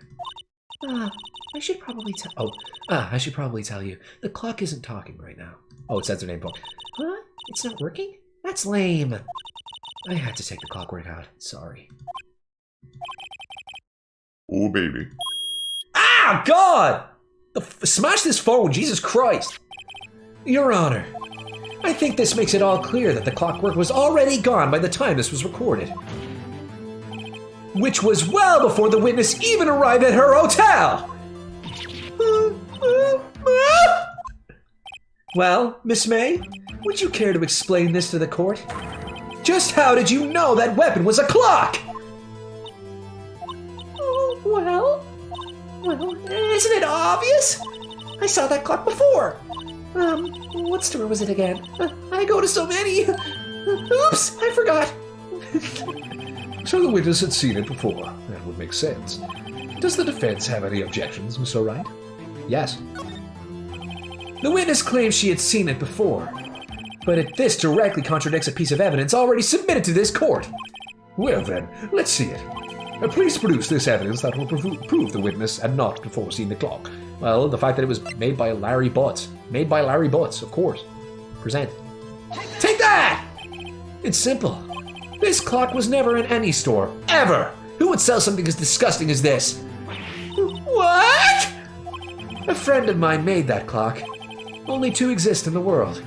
I should probably tell... I should probably tell you. The clock isn't talking right now. Oh, it says her name, Paul. Huh? It's not working? That's lame. I had to take the clockwork out. Sorry. Oh, baby. Ah, God! Smash this phone, Jesus Christ! Your Honor, I think this makes it all clear that the clockwork was already gone by the time this was recorded. Which was well before the witness even arrived at her hotel! Well, Miss May, would you care to explain this to the court? Just how did you know that weapon was a clock? Well, isn't it obvious? I saw that clock before. What store was it again? I go to so many. Oops, I forgot. So the witness had seen it before. That would make sense. Does the defense have any objections, Mr. Wright? Yes. The witness claims she had seen it before, but this directly contradicts a piece of evidence already submitted to this court. Well then, let's see it. Please produce this evidence that will prove the witness had not before seen the clock. Well, the fact that it was made by Larry Butts. Made by Larry Butts, of course. Present. Take that! It's simple. This clock was never in any store, ever! Who would sell something as disgusting as this? What? A friend of mine made that clock. Only two exist in the world.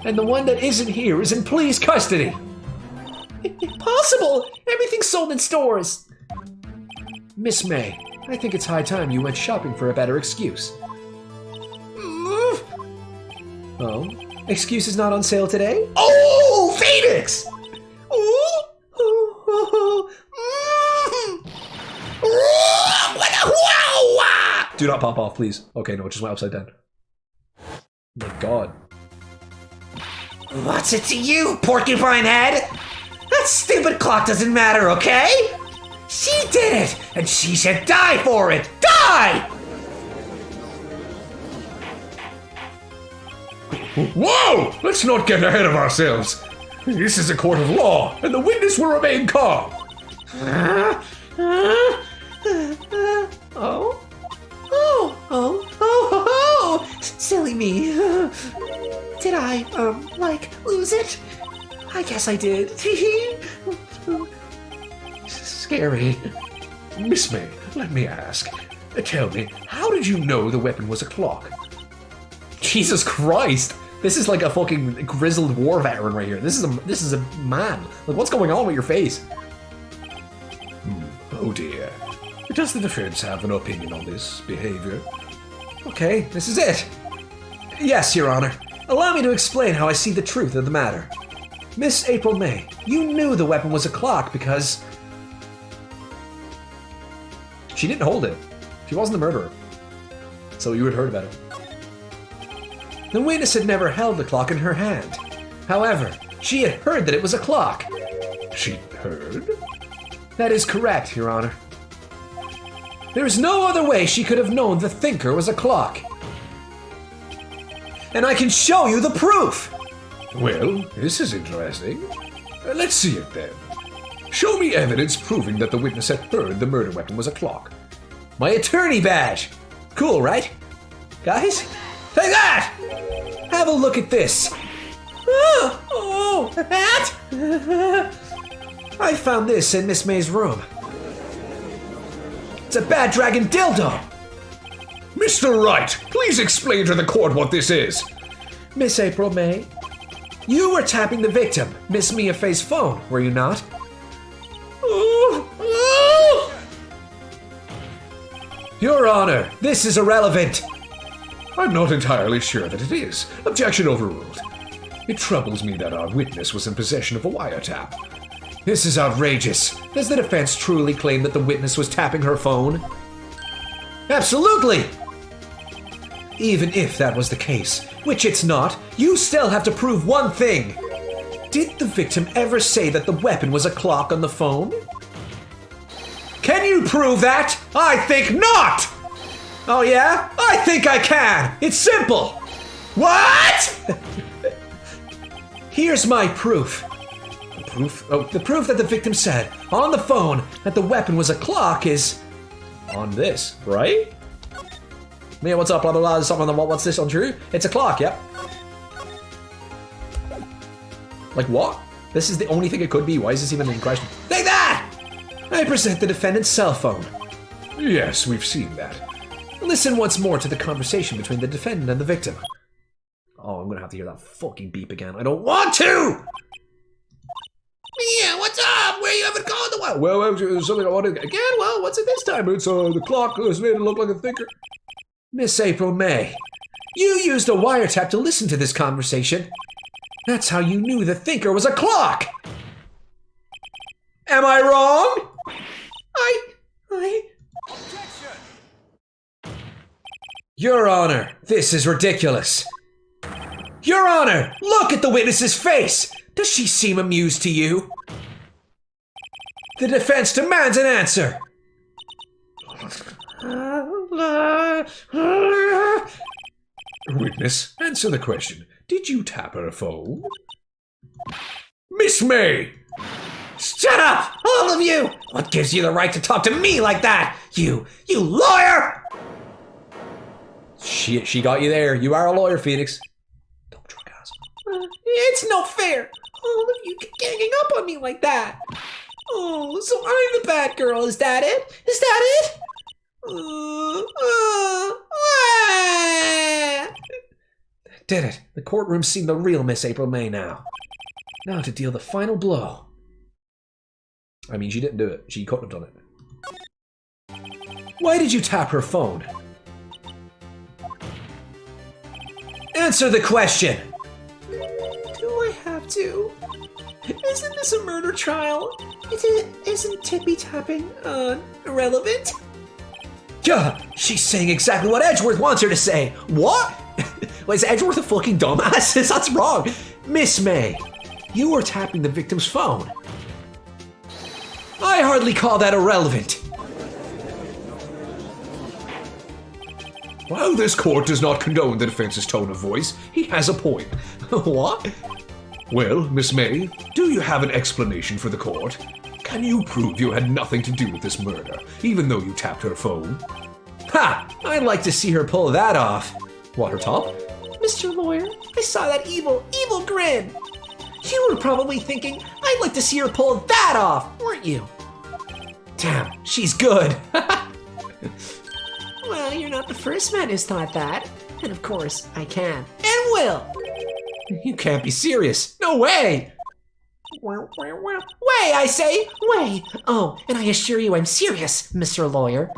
And the one that isn't here is in police custody. Impossible! Everything's sold in stores. Miss May, I think it's high time you went shopping for a better excuse. Oh? Excuse is not on sale today? Oh, Phoenix! Do not pop off, please. Okay, no, it just went upside down. My God. What's it to you, porcupine head? That stupid clock doesn't matter, okay? She did it, and she should die for it! Die! Whoa! Let's not get ahead of ourselves. This is a court of law, and the witness will remain calm. Silly me. Did I, lose it? I guess I did. Scary. Miss May, let me ask. Tell me, how did you know the weapon was a clock? Jesus Christ! This is like a fucking grizzled war veteran right here. This is a man. Like, what's going on with your face? Oh dear. Does the defense have an opinion on this behavior? Okay, this is it. Yes, Your Honor. Allow me to explain how I see the truth of the matter. Miss April May, you knew the weapon was a clock because... she didn't hold it. She wasn't the murderer. So you had heard about it. The witness had never held the clock in her hand. However, she had heard that it was a clock. She heard? That is correct, Your Honor. There is no other way she could have known the thinker was a clock. And I can show you the proof! Well, this is interesting. Let's see it then. Show me evidence proving that the witness had heard the murder weapon was a clock. My attorney badge! Cool, right? Guys, take that! Have a look at this. Oh, that? I found this in Miss May's room. It's a bad dragon dildo! Mr. Wright, please explain to the court what this is. Miss April May, you were tapping the victim, Miss Mia Fey's phone, were you not? Your Honor, this is irrelevant. I'm not entirely sure that it is. Objection overruled. It troubles me that our witness was in possession of a wiretap. This is outrageous. Does the defense truly claim that the witness was tapping her phone? Absolutely! Even if that was the case, which it's not, you still have to prove one thing. Did the victim ever say that the weapon was a clock on the phone? Can you prove that? I think not! Oh yeah? I think I can! It's simple! What? Here's my proof. The proof that the victim said on the phone that the weapon was a clock is on this, right? Mia, what's up, blah blah blah, something on the what's this untrue? It's a clock, yep. Like what? This is the only thing it could be. Why is this even in question? Take that! I present the defendant's cell phone. Yes, we've seen that. Listen once more to the conversation between the defendant and the victim. Oh, I'm gonna have to hear that fucking beep again. I don't want to! Mia, what's up? Where you haven't called the while? Well, there's something I wanted again. Well, what's it this time? It's the clock has made it look like a thinker. Miss April May, you used a wiretap to listen to this conversation. That's how you knew the thinker was a clock! Am I wrong? Your Honor, this is ridiculous. Your Honor, look at the witness's face! Does she seem amused to you? The defense demands an answer! Witness, answer the question. Did you tap her phone? Miss May! Shut up! All of you! What gives you the right to talk to me like that? You lawyer! She got you there. You are a lawyer, Phoenix. Don't drunk ass. It's no fair. All of you ganging up on me like that. Oh, so I'm the bad girl. Is that it? Is that it? Did it. The courtroom's seen the real Miss April May now. Now to deal the final blow. I mean, she didn't do it. She couldn't have done it. Why did you tap her phone? Answer the question! Do I have to? Isn't this a murder trial? Isn't tippy tapping, irrelevant? Yeah, she's saying exactly what Edgeworth wants her to say. What? Well, is Edgeworth a fucking dumbass? That's wrong. Miss May, you were tapping the victim's phone. I hardly call that irrelevant. While this court does not condone the defense's tone of voice, he has a point. What? Well, Miss May, do you have an explanation for the court? Can you prove you had nothing to do with this murder, even though you tapped her phone? Ha! I'd like to see her pull that off. What, her top? Mr. Lawyer, I saw that evil grin. You were probably thinking, I'd like to see her pull that off, weren't you? Damn, she's good. Well, you're not the first man who's thought that. And of course, I can. And will! You can't be serious. No way! Way, I say! Way! Oh, and I assure you I'm serious, Mr. Lawyer.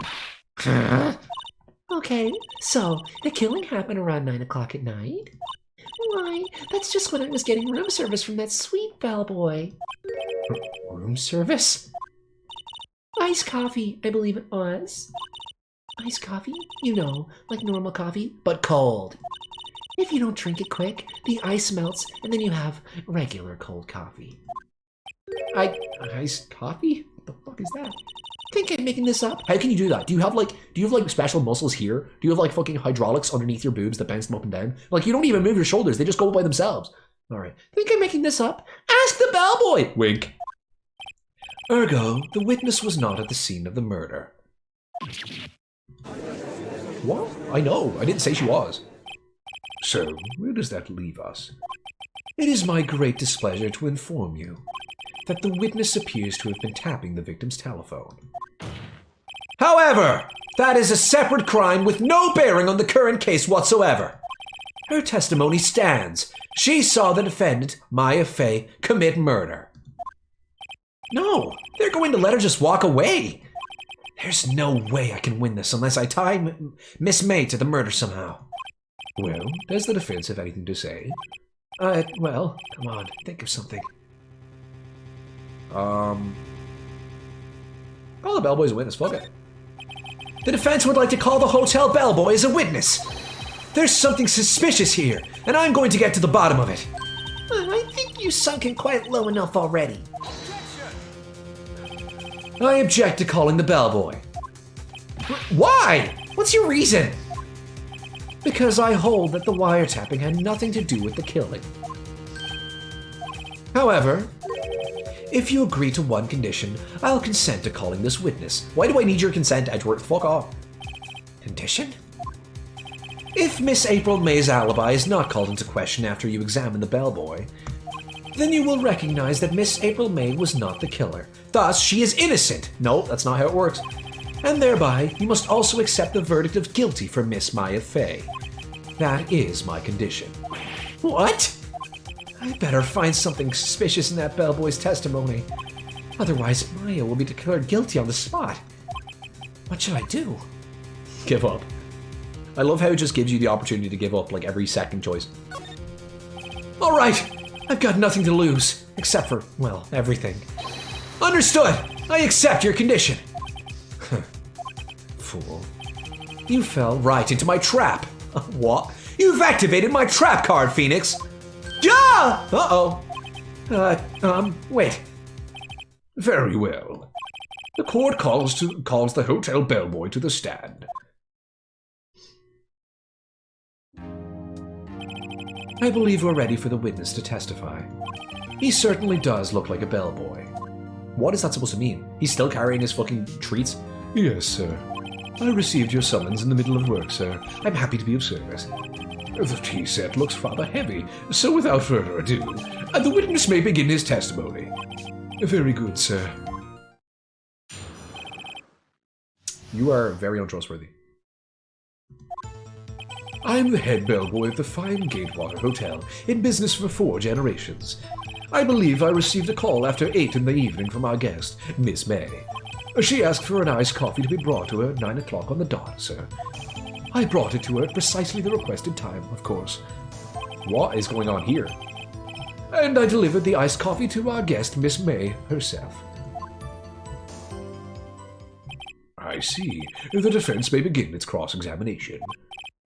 Okay, so the killing happened around 9 o'clock at night? Why, that's just when I was getting room service from that sweet bellboy. Room service? Iced coffee, I believe it was. Iced coffee? You know, like normal coffee, but cold. If you don't drink it quick, the ice melts, and then you have regular cold coffee. Iced coffee? What the fuck is that? think I'm making this up. How can you do that? Do you have like special muscles here? Do you have like fucking hydraulics underneath your boobs that bounce them up and down? Like, you don't even move your shoulders. They just go by themselves. All right. Think I'm making this up? Ask the bellboy. Wink. Ergo, the witness was not at the scene of the murder. What? I know. I didn't say she was. So, where does that leave us? It is my great displeasure to inform you that the witness appears to have been tapping the victim's telephone. However, that is a separate crime with no bearing on the current case whatsoever. Her testimony stands. She saw the defendant, Maya Fey, commit murder. No, they're going to let her just walk away. There's no way I can win this unless I tie Miss May to the murder somehow. Well, does the defense have anything to say? Well, come on, think of something. Call the bellboy as a witness, fuck it. The defense would like to call the hotel bellboy as a witness. There's something suspicious here, and I'm going to get to the bottom of it. I think you've sunken quite low enough already. I object to calling the bellboy. Why? What's your reason? Because I hold that the wiretapping had nothing to do with the killing. However, if you agree to one condition, I'll consent to calling this witness. Why do I need your consent, Edgeworth? Fuck off. Condition? If Miss April May's alibi is not called into question after you examine the bellboy, then you will recognize that Miss April May was not the killer. Thus, she is innocent. No, that's not how it works. And thereby, you must also accept the verdict of guilty for Miss Maya Fey. That is my condition. What? I better find something suspicious in that bellboy's testimony. Otherwise, Maya will be declared guilty on the spot. What should I do? Give up. I love how it just gives you the opportunity to give up like every second choice. All right, I've got nothing to lose, except for, well, everything. Understood. I accept your condition. Fool. You fell right into my trap. What? You've activated my trap card, Phoenix. Yeah! Uh-oh. Wait. Very well. The court calls the hotel bellboy to the stand. I believe we're ready for the witness to testify. He certainly does look like a bellboy. What is that supposed to mean? He's still carrying his fucking treats? Yes, sir. I received your summons in the middle of work, sir. I'm happy to be of service. The tea set looks rather heavy, so without further ado, the witness may begin his testimony. Very good, sir. You are very untrustworthy. I'm the head bellboy of the fine Gatewater Hotel, in business for 4 generations. I believe I received a call after 8 in the evening from our guest, Miss May. She asked for an iced coffee to be brought to her at 9 o'clock on the dot, sir. I brought it to her at precisely the requested time, of course. What is going on here? And I delivered the iced coffee to our guest, Miss May, herself. I see. The defense may begin its cross-examination.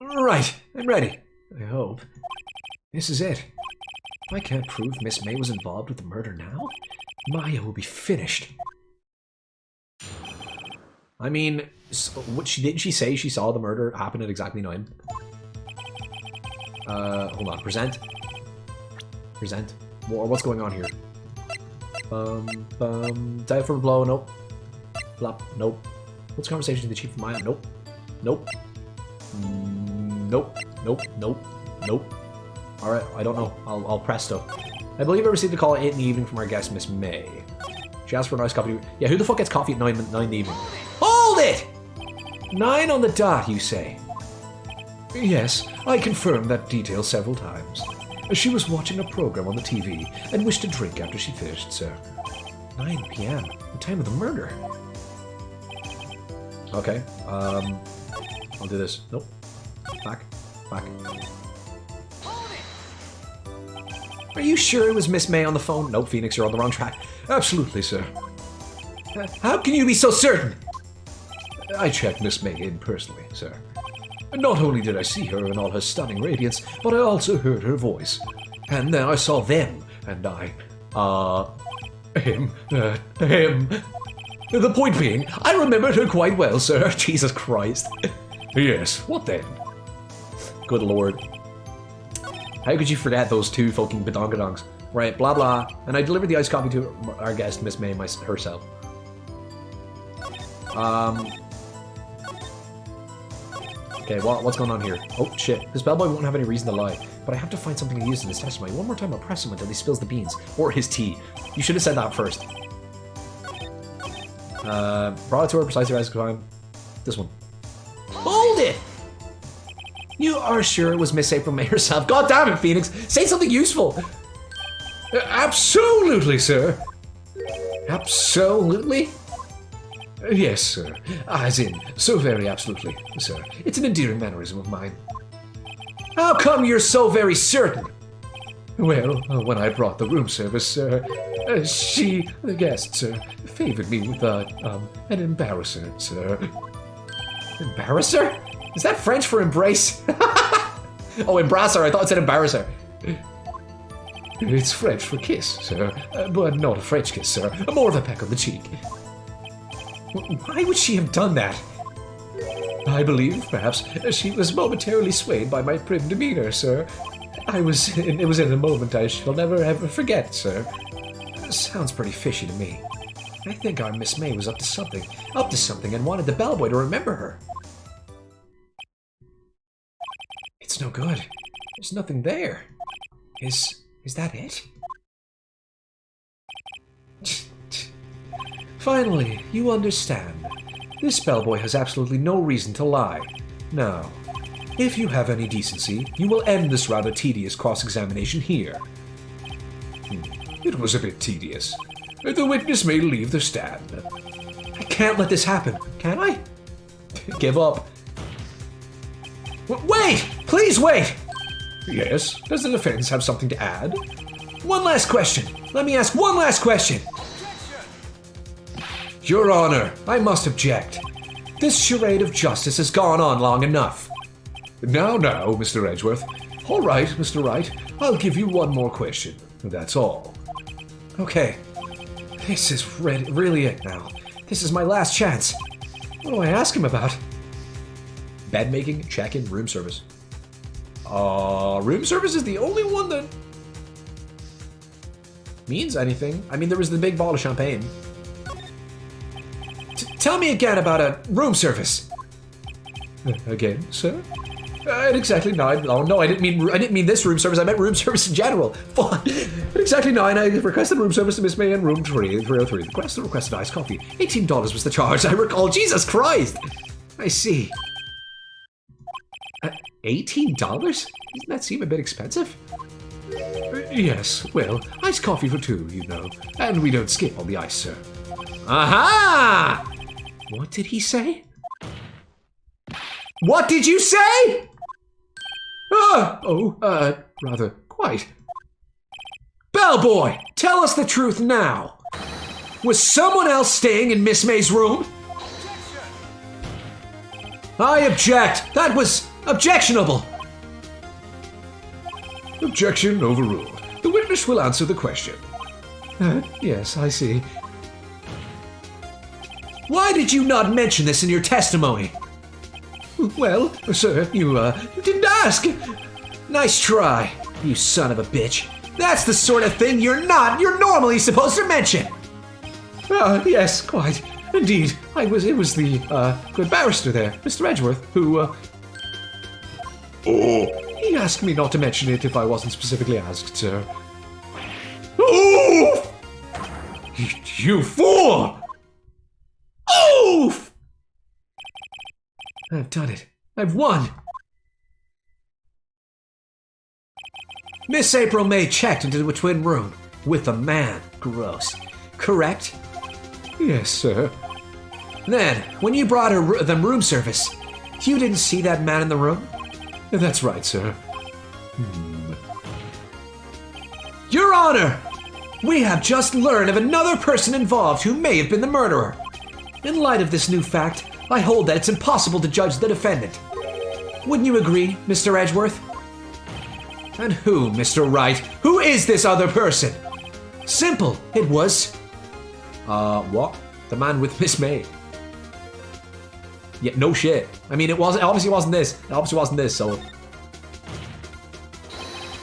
Right, I'm ready. I hope. This is it. If I can't prove Miss May was involved with the murder now, Maya will be finished. I mean, didn't she say she saw the murder happen at exactly 9? Hold on. Present. What's going on here? Die for a blow. Nope. Blop. Nope. What's the conversation with the chief of Maya? Nope. Nope. Nope. Alright, I don't know. I'll presto. I believe I received a call at 8 in the evening from our guest, Miss May. She asked for a nice coffee. Yeah, who the fuck gets coffee at 9 in the evening? Hold it! 9 on the dot, you say? Yes, I confirmed that detail several times. She was watching a program on the TV and wished a drink after she finished, sir. 9 p.m., the time of the murder. Okay, I'll do this. Nope. Back. Are you sure it was Miss May on the phone? Nope, Phoenix, you're on the wrong track. Absolutely, sir. How can you be so certain? I checked Miss May in personally, sir. Not only did I see her in all her stunning radiance, but I also heard her voice. And then I saw them, and him. The point being, I remembered her quite well, sir. Jesus Christ. Yes, what then? Good lord. How could you forget those two fucking badongadongs? Right, blah blah. And I delivered the iced coffee to our guest, Miss May, herself. Okay, what's going on here? Oh shit, this bellboy won't have any reason to lie, but I have to find something to use in his testimony. One more time I'll press him until he spills the beans. Or his tea. You should have said that first. Brought it to her precisely as time. This one. Hold it! You are sure it was Miss April May herself? God damn it, Phoenix! Say something useful! Absolutely, sir. Absolutely? Yes, sir. As in, so very absolutely, sir. It's an endearing mannerism of mine. How come you're so very certain? Well, when I brought the room service, sir, she, the guest, sir, favored me with an embarrasser, sir. Embarrasser? Is that French for embrace? Oh, embrasser. I thought it said embarrasser. It's French for kiss, sir, but not a French kiss, sir. More of a peck on the cheek. Why would she have done that? I believe, perhaps, she was momentarily swayed by my prim demeanor, sir. It was in a moment I shall never ever forget, sir. Sounds pretty fishy to me. I think our Miss May was up to something and wanted the bellboy to remember her. It's no good. There's nothing there. Is that it? Finally, you understand. This bellboy has absolutely no reason to lie. Now, if you have any decency, you will end this rather tedious cross-examination here. It was a bit tedious. The witness may leave the stand. I can't let this happen, can I? Give up. Wait! Please wait! Yes? Does the defense have something to add? One last question. Let me ask one last question. Your Honor, I must object. This charade of justice has gone on long enough. Now, Mr. Edgeworth. All right, Mr. Wright. I'll give you one more question. That's all. Okay. This is really it now. This is my last chance. What do I ask him about? Bed making, check-in, room service. Room service is the only one that means anything. I mean, there was the big bottle of champagne. Tell me again about a room service. Again, sir? At exactly 9. Oh no, I didn't mean this room service. I meant room service in general. At exactly 9, I requested room service to Miss May in room 303. The requested iced coffee. $18 was the charge. I recall. Jesus Christ! I see. $18? Doesn't that seem a bit expensive? Yes, well, iced coffee for two, you know. And we don't skip on the ice, sir. Aha! What did he say? What did you say? Rather, quite. Bellboy, tell us the truth now. Was someone else staying in Miss May's room? I object. That was objectionable. Objection overruled. The witness will answer the question. Yes, I see. Why did you not mention this in your testimony? Well, sir, you didn't ask. Nice try, you son of a bitch. That's the sort of thing you're normally supposed to mention. Yes, quite. Indeed, it was the good barrister there, Mr. Edgeworth, who, he asked me not to mention it if I wasn't specifically asked, sir. Oof! You fool! Oof! I've done it. I've won. Miss April May checked into the twin room with a man. Gross. Correct? Yes, sir. Then, when you brought her them room service, you didn't see that man in the room? That's right, sir. Your Honor! We have just learned of another person involved who may have been the murderer. In light of this new fact, I hold that it's impossible to judge the defendant. Wouldn't you agree, Mr. Edgeworth? And who, Mr. Wright? Who is this other person? Simple, it was... What? The man with Miss May. Yeah, no shit. I mean, it obviously wasn't this. It obviously wasn't this, so...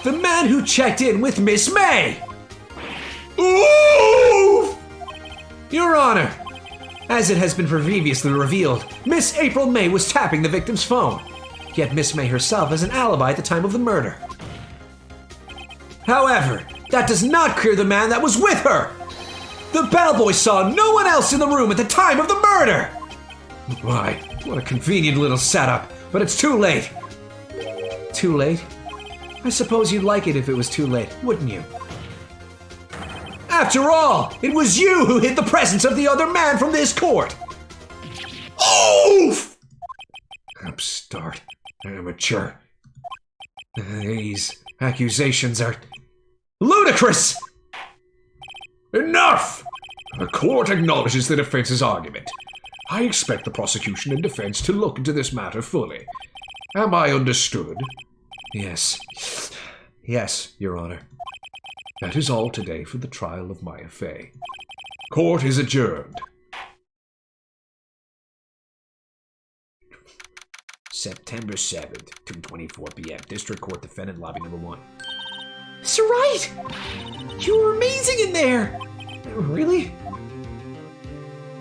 The man who checked in with Miss May! Ooh! Your Honor, as it has been previously revealed, Miss April May was tapping the victim's phone. Yet Miss May herself has an alibi at the time of the murder. However, that does not clear the man that was with her. The bellboy saw no one else in the room at the time of the murder. Why, what a convenient little setup, but it's too late. Too late? I suppose you'd like it if it was too late, wouldn't you? After all, it was you who hid the presence of the other man from this court. Oof! Upstart. Amateur. These accusations are ludicrous! Enough! The court acknowledges the defense's argument. I expect the prosecution and defense to look into this matter fully. Am I understood? Yes. Yes, Your Honor. That is all today for the trial of Maya Fey. Court is adjourned. September 7th, 2:24 p.m. District Court Defendant Lobby Number 1. Sir Wright! You were amazing in there! Really?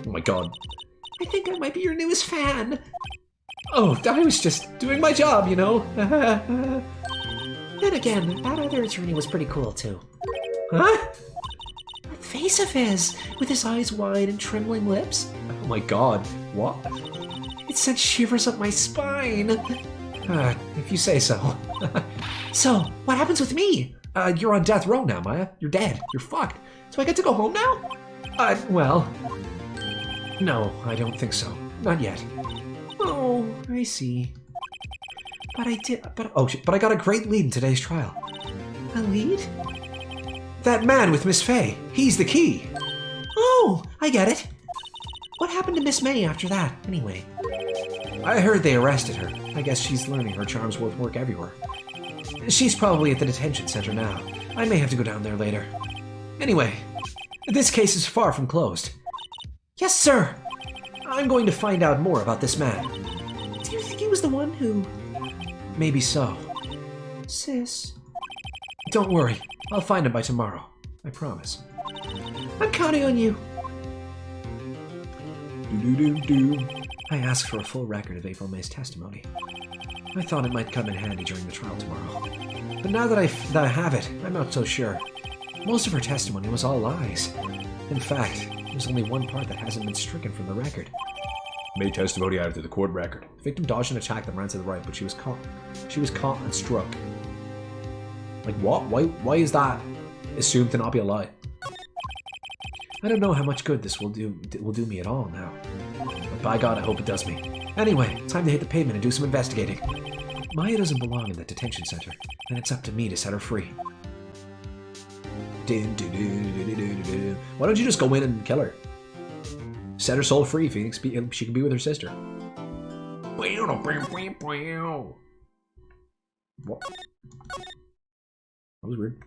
Oh my god. I think I might be your newest fan. Oh, I was just doing my job, you know? Then again, that other attorney was pretty cool too. Huh? That face of his, with his eyes wide and trembling lips. Oh my god. What? It sent shivers up my spine. If you say so. So, what happens with me? You're on death row now, Maya. You're dead. You're fucked. So I get to go home now? Well... No, I don't think so. Not yet. Oh, I see. But I got a great lead in today's trial. A lead? That man with Miss Fey. He's the key. Oh, I get it. What happened to Miss May after that, anyway? I heard they arrested her. I guess she's learning her charms won't work everywhere. She's probably at the detention center now. I may have to go down there later. Anyway, this case is far from closed. Yes, sir! I'm going to find out more about this man. Do you think he was the one who... Maybe so. Sis... Don't worry. I'll find him by tomorrow. I promise. I'm counting on you. I asked for a full record of April May's testimony. I thought it might come in handy during the trial tomorrow. But now that I have it, I'm not so sure. Most of her testimony was all lies. In fact, there's only one part that hasn't been stricken from the record. May testimony added to the court record. The victim dodged an attack that ran to the right, but she was caught. She was caught and struck. Like what? Why is that assumed to not be a lie? I don't know how much good this will do me at all now. But by God, I hope it does me. Anyway, time to hit the pavement and do some investigating. Maya doesn't belong in the detention center, and it's up to me to set her free. Why don't you just go in and kill her? Set her soul free, Phoenix. She can be with her sister. What? That was weird.